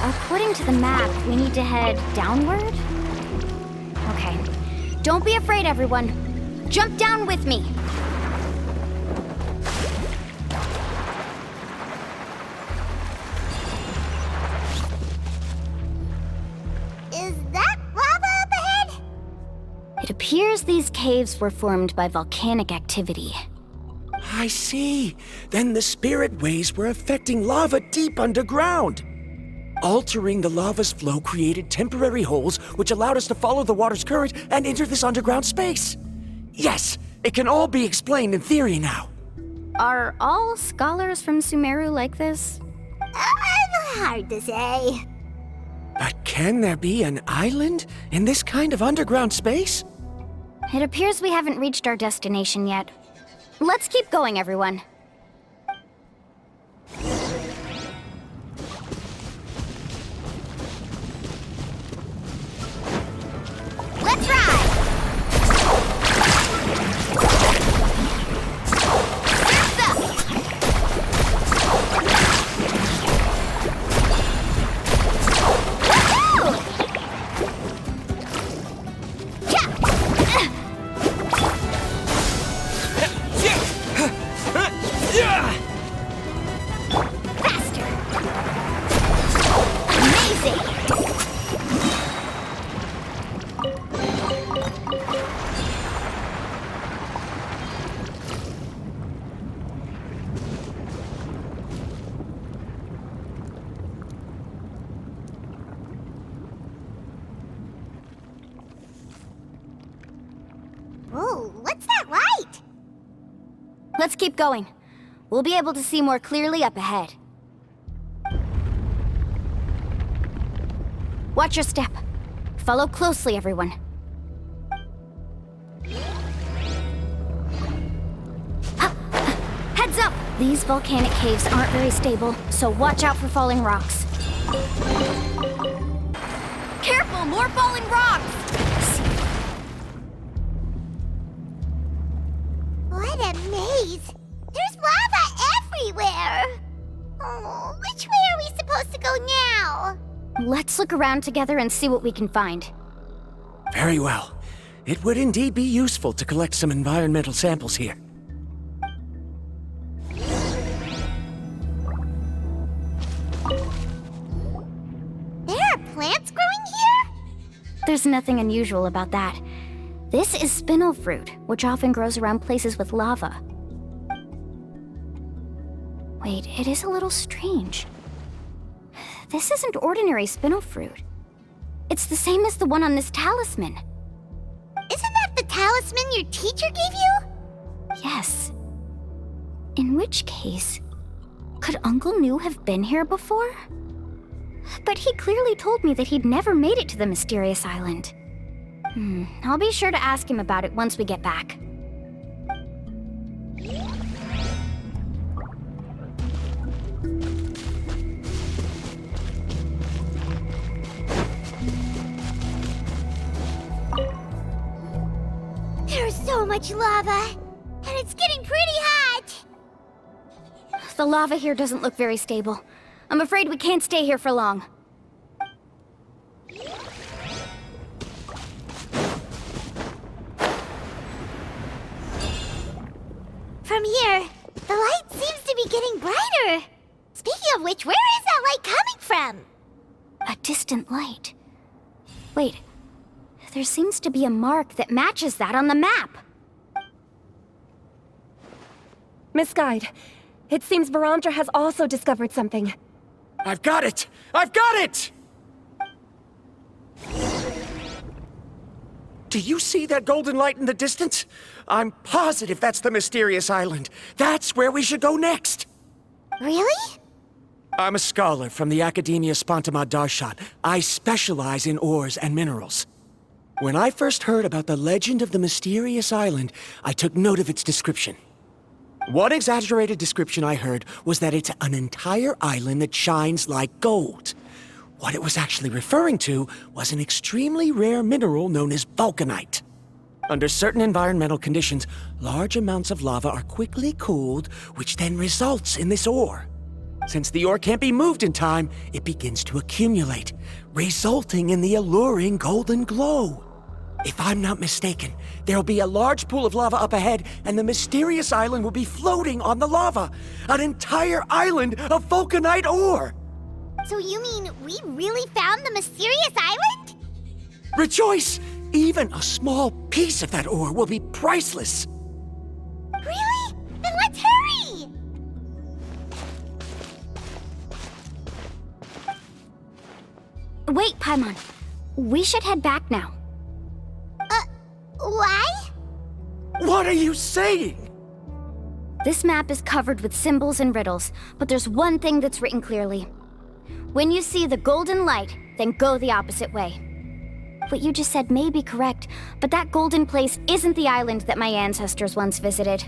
According to the map, we need to head downward? Okay. Don't be afraid, everyone. Jump down with me. It appears these caves were formed by volcanic activity. I see. Then the spirit waves were affecting lava deep underground. Altering the lava's flow created temporary holes which allowed us to follow the water's current and enter this underground space. Yes, it can all be explained in theory now. Are all scholars from Sumeru like this? Hard to say. But can there be an island in this kind of underground space? It appears we haven't reached our destination yet. Let's keep going, everyone. Let's ride! Surf's up! Woohoo! Faster! Amazing! Whoa, what's that light? Let's keep going. We'll be able to see more clearly up ahead. Watch your step. Follow closely, everyone. Heads up! These volcanic caves aren't very stable, so watch out for falling rocks. Careful, more falling rocks! What a maze! There's lava everywhere! Oh, which way are we supposed to go now? Let's look around together and see what we can find. Very well. It would indeed be useful to collect some environmental samples here. There are plants growing here? There's nothing unusual about that. This is spinel fruit, which often grows around places with lava. Wait, it is a little strange. This isn't ordinary spinel fruit. It's the same as the one on this talisman. Isn't that the talisman your teacher gave you? Yes. In which case, could Uncle New have been here before? But he clearly told me that he'd never made it to the mysterious island. I'll be sure to ask him about it once we get back. There's so much lava, and it's getting pretty hot. The lava here doesn't look very stable. I'm afraid we can't stay here for long. From here, the light seems to be getting brighter. Speaking of which, where is that light coming from? A distant light. Wait, there seems to be a mark that matches that on the map. Miss Guide, it seems Varamdra has also discovered something. I've got it! I've got it! Do you see that golden light in the distance? I'm positive that's the mysterious island. That's where we should go next. Really? I'm a scholar from the Academia Spontamad Darshat. I specialize in ores and minerals. When I first heard about the legend of the mysterious island, I took note of its description. One exaggerated description I heard was that it's an entire island that shines like gold. What it was actually referring to was an extremely rare mineral known as vulcanite. Under certain environmental conditions, large amounts of lava are quickly cooled, which then results in this ore. Since the ore can't be moved in time, it begins to accumulate, resulting in the alluring golden glow. If I'm not mistaken, there'll be a large pool of lava up ahead, and the mysterious island will be floating on the lava. An entire island of vulcanite ore! So you mean we really found the mysterious island? Rejoice! Even a small piece of that ore will be priceless. Really? Then let's hurry! Wait, Paimon. We should head back now. Why? What are you saying? This map is covered with symbols and riddles, but there's one thing that's written clearly. When you see the golden light, then go the opposite way. What you just said may be correct, but that golden place isn't the island that my ancestors once visited.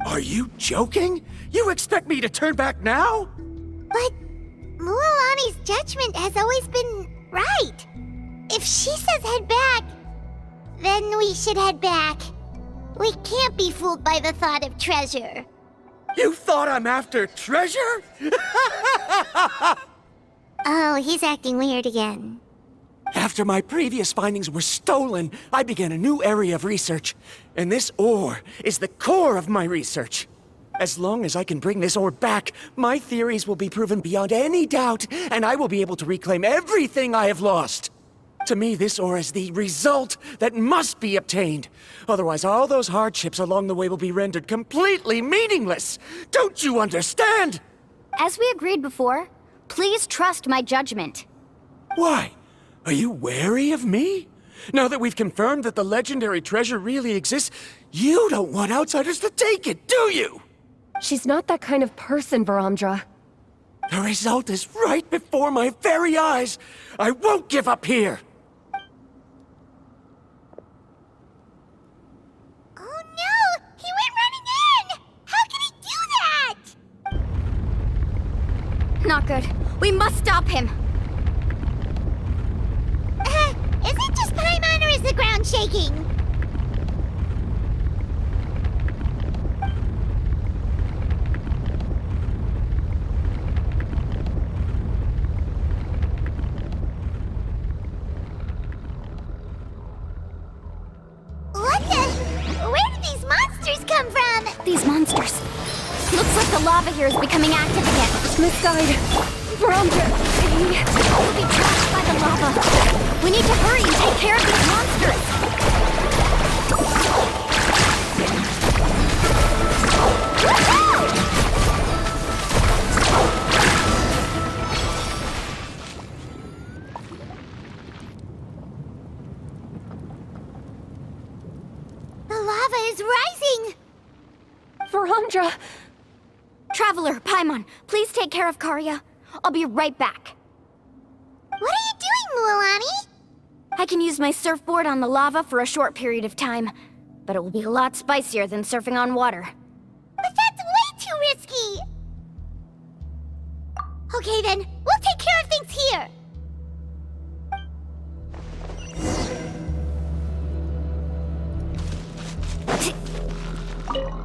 Are you joking? You expect me to turn back now? But Mualani's judgment has always been right. If she says head back, then we should head back. We can't be fooled by the thought of treasure. You thought I'm after treasure? Oh, he's acting weird again. After my previous findings were stolen, I began a new area of research. And this ore is the core of my research. As long as I can bring this ore back, my theories will be proven beyond any doubt, and I will be able to reclaim everything I have lost. To me, this ore is the result that must be obtained. Otherwise, all those hardships along the way will be rendered completely meaningless. Don't you understand? As we agreed before, please trust my judgment. Why? Are you wary of me? Now that we've confirmed that the legendary treasure really exists, you don't want outsiders to take it, do you? She's not that kind of person, Varamdra. The result is right before my very eyes. I won't give up here. Oh no! He went running in! How can he do that? Not good. We must stop him. Is it just Paimon or is the ground shaking? What the? Where did these monsters come from? These monsters. Looks like the lava here is becoming active again. Misguide. Varamdra, We'll be trapped by the lava. We need to hurry and take care of these monsters. The lava is rising! Varamdra! Traveler, Paimon, please take care of Karya. I'll be right back. What are you doing, Mualani? I can use my surfboard on the lava for a short period of time, but it will be a lot spicier than surfing on water. But that's way too risky! Okay then, we'll take care of things here!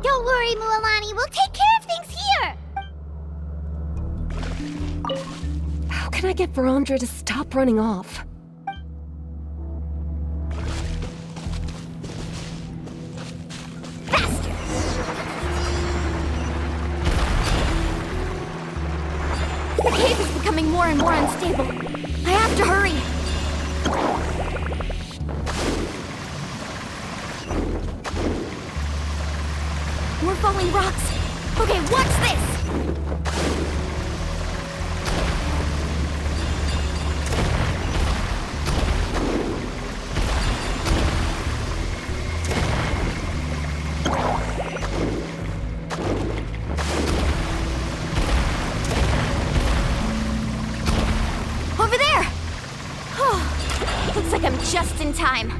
Don't worry, Mualani, we'll take care of things here! How can I get Varamdra to stop running off? The cave is becoming more and more unstable. I have to hurry. More falling rocks. Okay, watch this! Over there! Oh, looks like I'm just in time.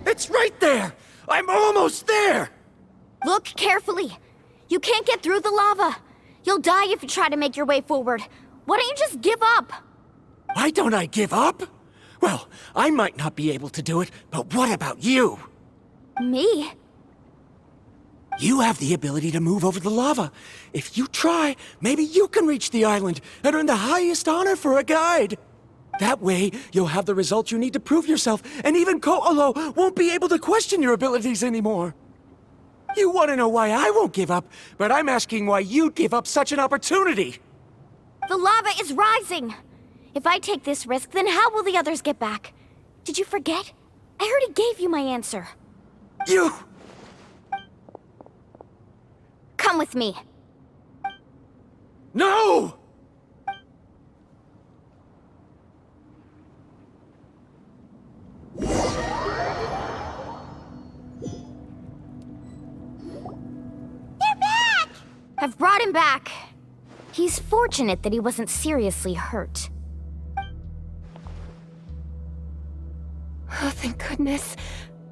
It's right there! I'm almost there! Look carefully. You can't get through the lava. You'll die if you try to make your way forward. Why don't you just give up? Why don't I give up? Well, I might not be able to do it, but what about you? Me? You have the ability to move over the lava. If you try, maybe you can reach the island and earn the highest honor for a guide. That way, you'll have the results you need to prove yourself, and even Ko'olo won't be able to question your abilities anymore. You want to know why I won't give up, but I'm asking why you'd give up such an opportunity. The lava is rising! If I take this risk, then how will the others get back? Did you forget? I already gave you my answer. You... Come with me. No! I've brought him back. He's fortunate that he wasn't seriously hurt. Oh, thank goodness.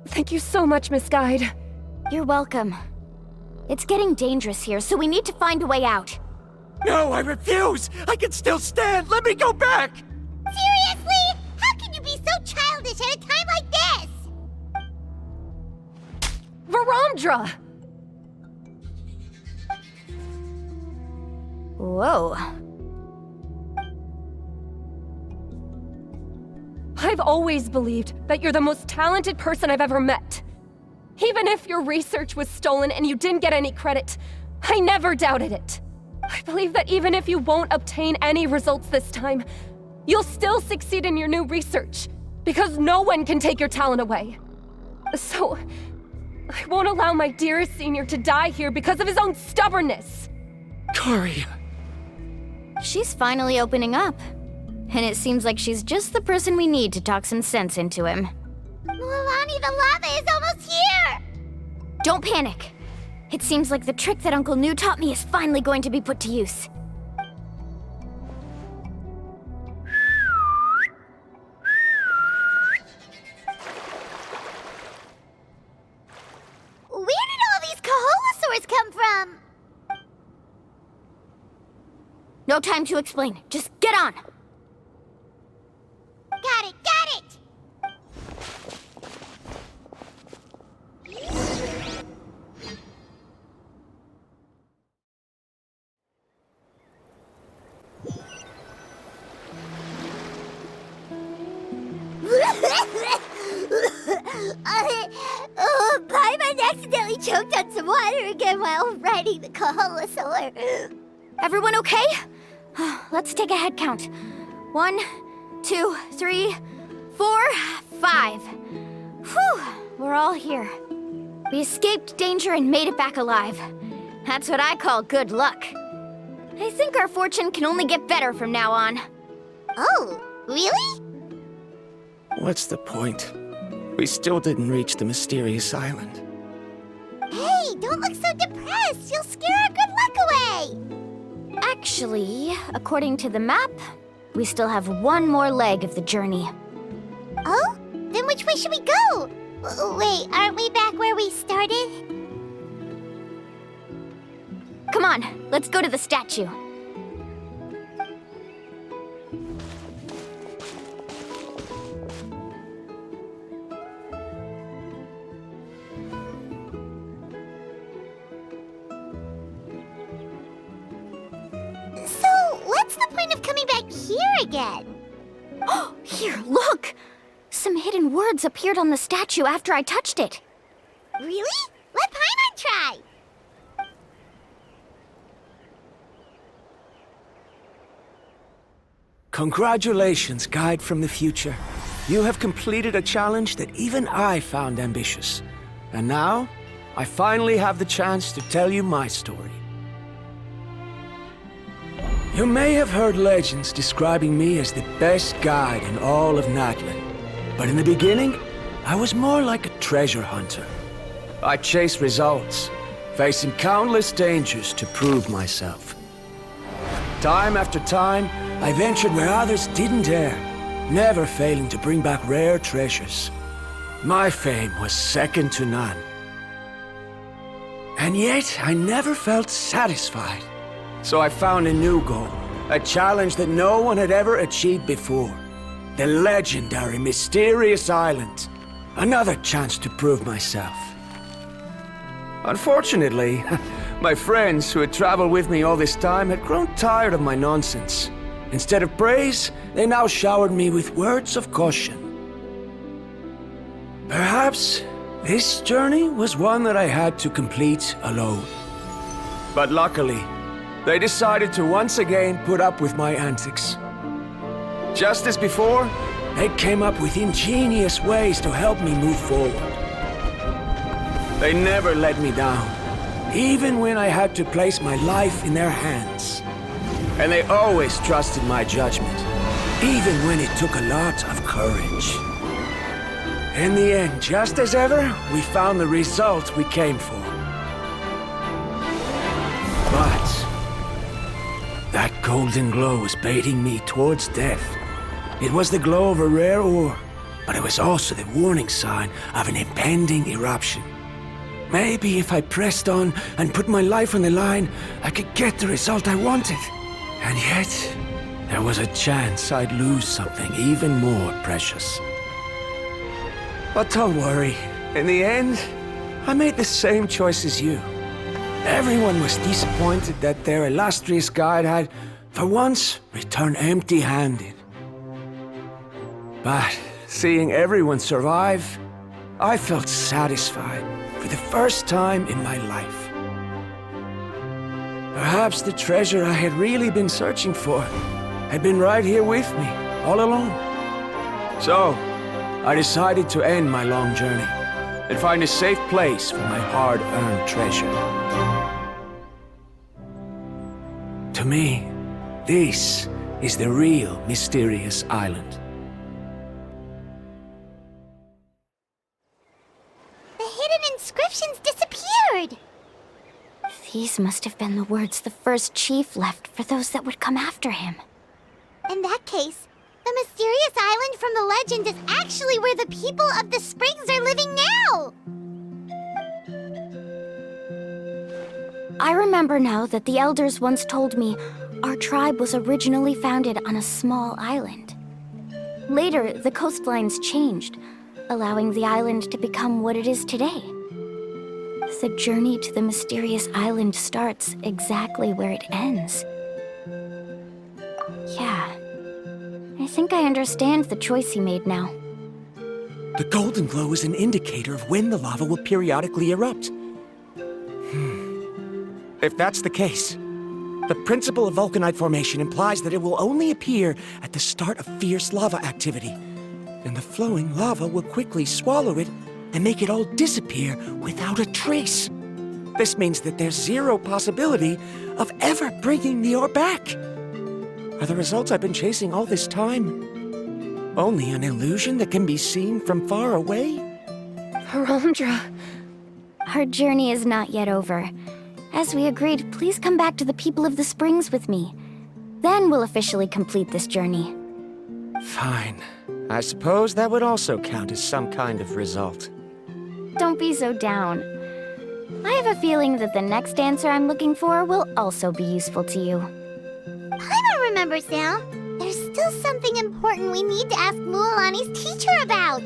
Thank you so much, Miss Guide. You're welcome. It's getting dangerous here, so we need to find a way out. No, I refuse! I can still stand! Let me go back! Seriously? How can you be so childish at a time like this? Verandra! Whoa. I've always believed that you're the most talented person I've ever met. Even if your research was stolen and you didn't get any credit, I never doubted it. I believe that even if you won't obtain any results this time, you'll still succeed in your new research, because no one can take your talent away. So, I won't allow my dearest senior to die here because of his own stubbornness. Karia. She's finally opening up. And it seems like she's just the person we need to talk some sense into him. Mualani, the lava is almost here! Don't panic. It seems like the trick that Uncle New taught me is finally going to be put to use. Where did all these Koholosaurs come from? No time to explain. Just get on. Got it, got it! Paimon accidentally choked on some water again while riding the Koholosaur. Everyone okay? Let's take a head count. 1, 2, 3, 4, 5. Whew, we're all here. We escaped danger and made it back alive. That's what I call good luck. I think our fortune can only get better from now on. Oh, really? What's the point? We still didn't reach the mysterious island. Hey, don't look so depressed. You'll scare our good luck away. Actually, according to the map, we still have one more leg of the journey. Oh? Then which way should we go? Wait, aren't we back where we started? Come on, let's go to the statue. So, what's the point of coming back here again? Oh, here, look! Some hidden words appeared on the statue after I touched it. Really? Let Paimon try! Congratulations, Guide from the Future. You have completed a challenge that even I found ambitious. And now, I finally have the chance to tell you my story. You may have heard legends describing me as the best guide in all of Natlan. But in the beginning, I was more like a treasure hunter. I chased results, facing countless dangers to prove myself. Time after time, I ventured where others didn't dare, never failing to bring back rare treasures. My fame was second to none. And yet, I never felt satisfied. So I found a new goal, a challenge that no one had ever achieved before. The legendary Mysterious Island. Another chance to prove myself. Unfortunately, my friends who had traveled with me all this time had grown tired of my nonsense. Instead of praise, they now showered me with words of caution. Perhaps this journey was one that I had to complete alone. But luckily, they decided to once again put up with my antics. Just as before, they came up with ingenious ways to help me move forward. They never let me down, even when I had to place my life in their hands. And they always trusted my judgment, even when it took a lot of courage. In the end, just as ever, we found the result we came for. But that golden glow was baiting me towards death. It was the glow of a rare ore, but it was also the warning sign of an impending eruption. Maybe if I pressed on and put my life on the line, I could get the result I wanted. And yet, there was a chance I'd lose something even more precious. But don't worry, in the end, I made the same choice as you. Everyone was disappointed that their illustrious guide had, for once, returned empty-handed. But seeing everyone survive, I felt satisfied for the first time in my life. Perhaps the treasure I had really been searching for had been right here with me, all along. So, I decided to end my long journey and find a safe place for my hard-earned treasure. To me, this is the real mysterious island. The hidden inscriptions disappeared! These must have been the words the first chief left for those that would come after him. In that case, the mysterious island from the legend is actually where the people of the springs are living now! I remember now that the elders once told me our tribe was originally founded on a small island. Later, the coastlines changed, allowing the island to become what it is today. The journey to the mysterious island starts exactly where it ends. Yeah, I think I understand the choice he made now. The golden glow is an indicator of when the lava will periodically erupt. If that's the case, the principle of vulcanite formation implies that it will only appear at the start of fierce lava activity, and the flowing lava will quickly swallow it and make it all disappear without a trace. This means that there's zero possibility of ever bringing the ore back. Are the results I've been chasing all this time only an illusion that can be seen from far away? Verandra. Our journey is not yet over. As we agreed, please come back to the people of the springs with me. Then we'll officially complete this journey. Fine. I suppose that would also count as some kind of result. Don't be so down. I have a feeling that the next answer I'm looking for will also be useful to you. I don't remember, Sal. There's still something important we need to ask Mualani's teacher about.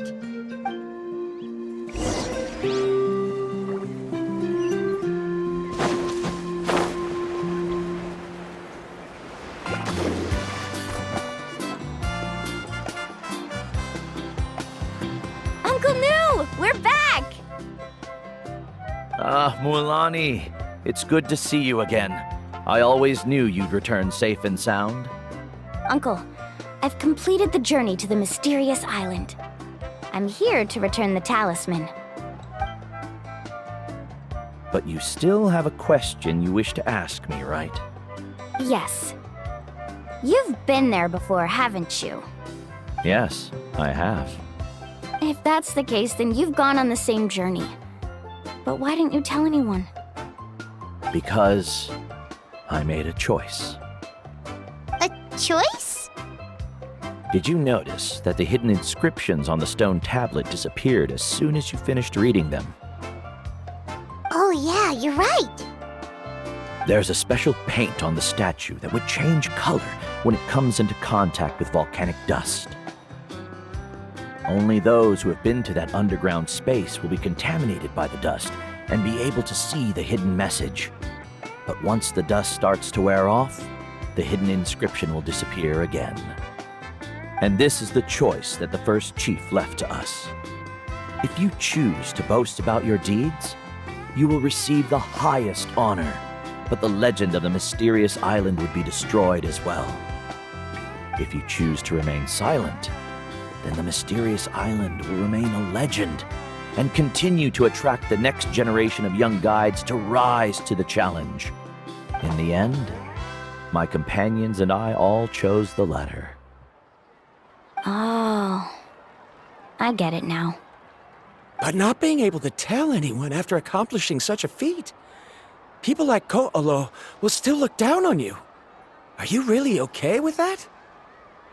Uncle New! We're back! Mualani, it's good to see you again. I always knew you'd return safe and sound. Uncle, I've completed the journey to the mysterious island. I'm here to return the talisman. But you still have a question you wish to ask me, right? Yes. You've been there before, haven't you? Yes, I have. If that's the case, then you've gone on the same journey. But why didn't you tell anyone? Because I made a choice. A choice? Did you notice that the hidden inscriptions on the stone tablet disappeared as soon as you finished reading them? Oh yeah, you're right. There's a special paint on the statue that would change color when it comes into contact with volcanic dust. Only those who have been to that underground space will be contaminated by the dust and be able to see the hidden message. But once the dust starts to wear off, the hidden inscription will disappear again. And this is the choice that the first chief left to us. If you choose to boast about your deeds, you will receive the highest honor, but the legend of the mysterious island would be destroyed as well. If you choose to remain silent, then the mysterious island will remain a legend and continue to attract the next generation of young guides to rise to the challenge. In the end, my companions and I all chose the latter. Oh, I get it now. But not being able to tell anyone after accomplishing such a feat. People like Ko'olo will still look down on you. Are you really okay with that?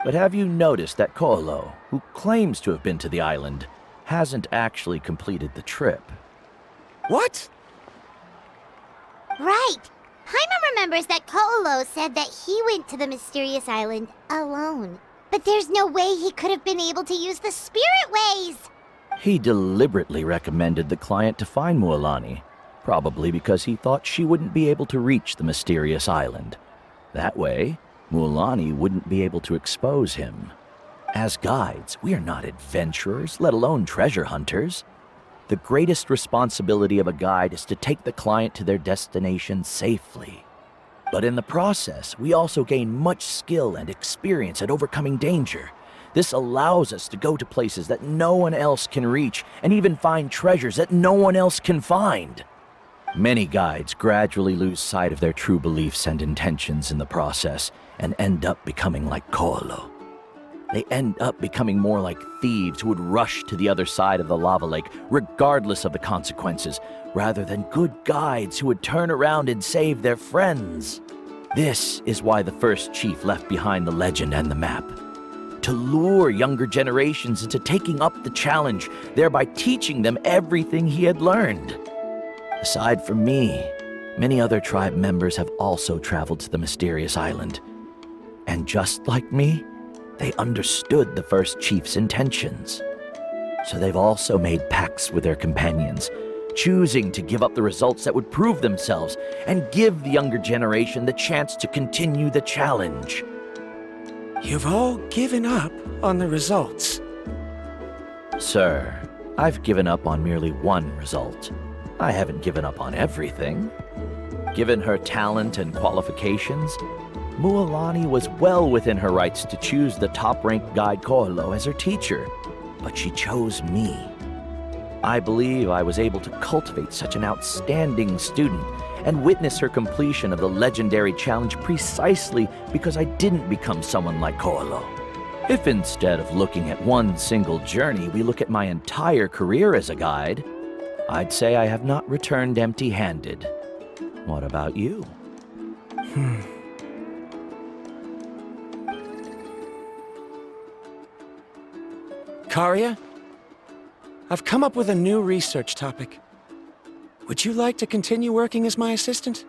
But have you noticed that Ko'olo, who claims to have been to the island, hasn't actually completed the trip? What? Right. Paimon remembers that Ko'olo said that he went to the mysterious island alone. But there's no way he could have been able to use the spirit ways! He deliberately recommended the client to find Mualani, probably because he thought she wouldn't be able to reach the mysterious island. That way, Mualani wouldn't be able to expose him. As guides, we are not adventurers, let alone treasure hunters. The greatest responsibility of a guide is to take the client to their destination safely. But in the process, we also gain much skill and experience at overcoming danger. This allows us to go to places that no one else can reach, and even find treasures that no one else can find. Many guides gradually lose sight of their true beliefs and intentions in the process, and end up becoming like Ko'olo. They end up becoming more like thieves who would rush to the other side of the lava lake, regardless of the consequences, rather than good guides who would turn around and save their friends. This is why the first chief left behind the legend and the map. To lure younger generations into taking up the challenge, thereby teaching them everything he had learned. Aside from me, many other tribe members have also traveled to the mysterious island. And just like me, they understood the first chief's intentions. So they've also made pacts with their companions, choosing to give up the results that would prove themselves and give the younger generation the chance to continue the challenge. You've all given up on the results. Sir, I've given up on merely one result. I haven't given up on everything. Given her talent and qualifications, Mualani was well within her rights to choose the top-ranked guide Ko'olo as her teacher, but she chose me. I believe I was able to cultivate such an outstanding student and witness her completion of the legendary challenge precisely because I didn't become someone like Ko'olo. If instead of looking at one single journey, we look at my entire career as a guide, I'd say I have not returned empty-handed. What about you? Karia, I've come up with a new research topic. Would you like to continue working as my assistant?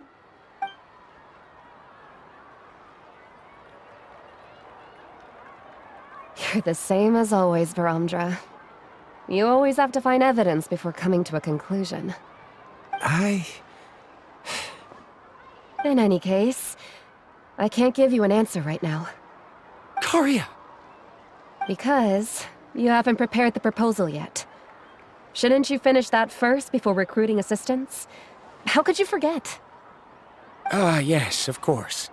You're the same as always, Varamdra. You always have to find evidence before coming to a conclusion. In any case, I can't give you an answer right now. Karia! Because you haven't prepared the proposal yet. Shouldn't you finish that first before recruiting assistants? How could you forget? Yes, of course.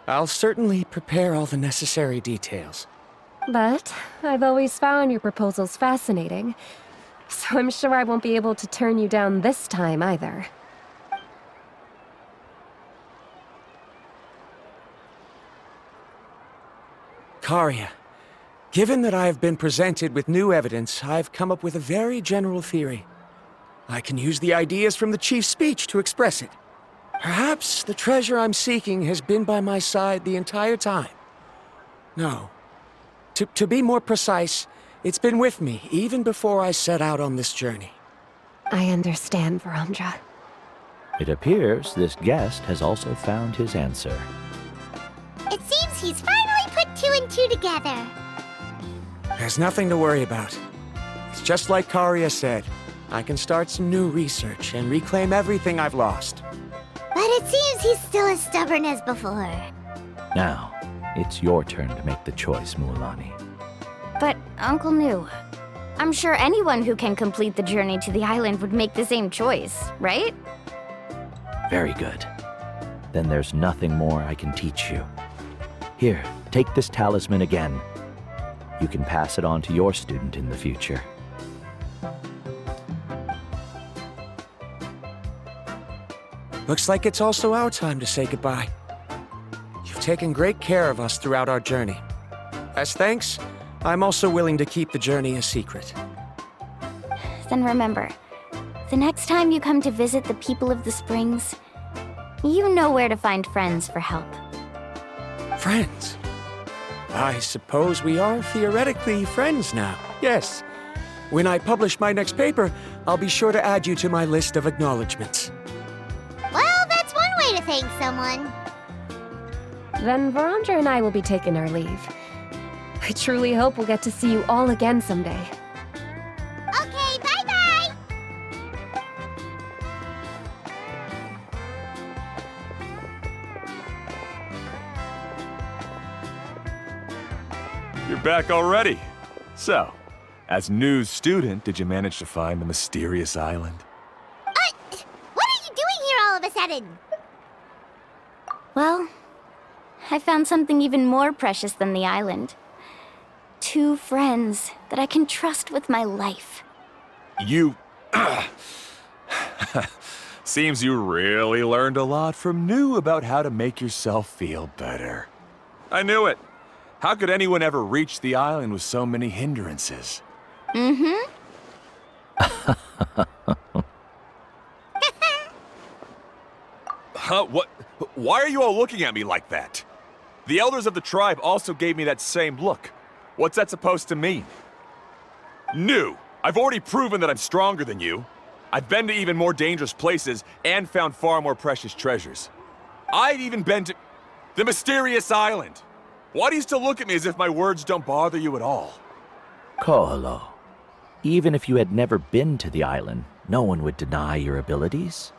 I'll certainly prepare all the necessary details. But I've always found your proposals fascinating, so I'm sure I won't be able to turn you down this time either. Karia, given that I have been presented with new evidence, I've come up with a very general theory. I can use the ideas from the chief's speech to express it. Perhaps the treasure I'm seeking has been by my side the entire time. No. To be more precise, it's been with me even before I set out on this journey. I understand, Varamdra. It appears this guest has also found his answer. It seems he's finally put two and two together. There's nothing to worry about. It's just like Karia said. I can start some new research and reclaim everything I've lost. But it seems he's still as stubborn as before. Now, it's your turn to make the choice, Mualani. But, Uncle New, I'm sure anyone who can complete the journey to the island would make the same choice, right? Very good. Then there's nothing more I can teach you. Here, take this talisman again. You can pass it on to your student in the future. Looks like it's also our time to say goodbye. You've taken great care of us throughout our journey. As thanks, I'm also willing to keep the journey a secret. Then remember, the next time you come to visit the people of the Springs, you know where to find friends for help. Friends? I suppose we are theoretically friends now. Yes. When I publish my next paper, I'll be sure to add you to my list of acknowledgements. Well, that's one way to thank someone. Then Varamdra and I will be taking our leave. I truly hope we'll get to see you all again someday. Okay, bye-bye! You're back already. So, as new student, did you manage to find the mysterious island? What are you doing here all of a sudden? Well, I found something even more precious than the island. 2 friends that I can trust with my life. You... Seems you really learned a lot from New about how to make yourself feel better. I knew it. How could anyone ever reach the island with so many hindrances? Mm-hmm. Huh? What? Why are you all looking at me like that? The elders of the tribe also gave me that same look. What's that supposed to mean? New! I've already proven that I'm stronger than you. I've been to even more dangerous places and found far more precious treasures. I've even been to the mysterious island. Why do you still look at me as if my words don't bother you at all? Koholo, even if you had never been to the island, no one would deny your abilities.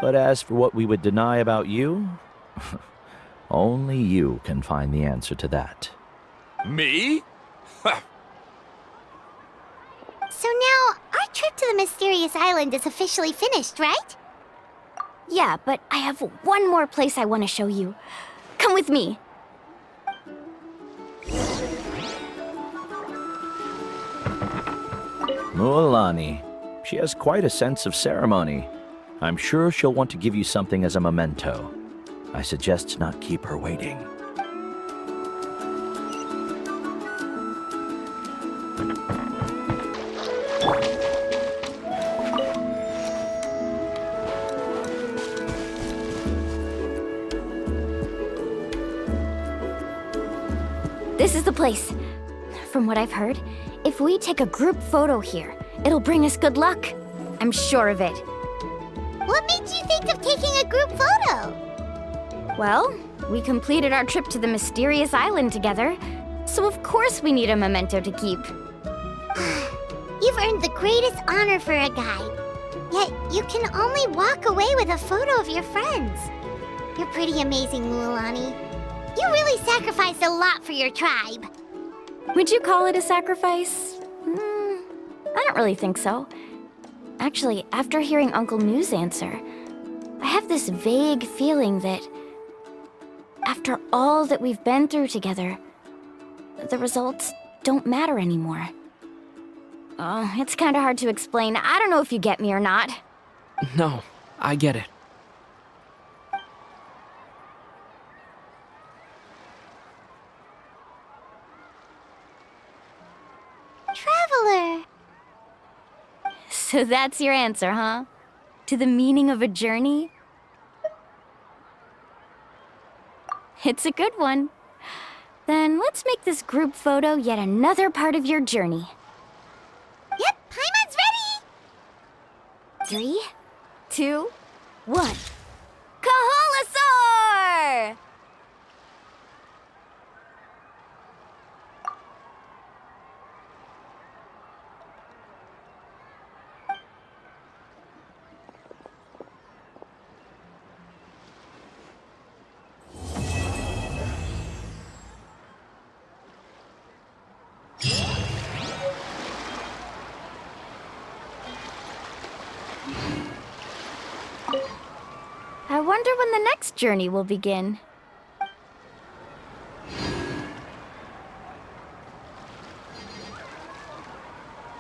But as for what we would deny about you, only you can find the answer to that. Me? So now, our trip to the mysterious island is officially finished, right? Yeah, but I have one more place I want to show you. Come with me. Mualani, she has quite a sense of ceremony. I'm sure she'll want to give you something as a memento. I suggest not keep her waiting. This is the place. From what I've heard, if we take a group photo here, it'll bring us good luck. I'm sure of it. What made you think of taking a group photo? Well, we completed our trip to the mysterious island together, so of course we need a memento to keep. You've earned the greatest honor for a guide. Yet, you can only walk away with a photo of your friends. You're pretty amazing, Mualani. You really sacrificed a lot for your tribe. Would you call it a sacrifice? I don't really think so. Actually, after hearing Uncle New's answer, I have this vague feeling that after all that we've been through together, the results don't matter anymore. Oh, it's kind of hard to explain. I don't know if you get me or not. No, I get it. Traveler. So that's your answer, huh? To the meaning of a journey? It's a good one. Then let's make this group photo yet another part of your journey. Yep, Paimon's ready! 3, 2, 1. Kaholasaur! I wonder when the next journey will begin.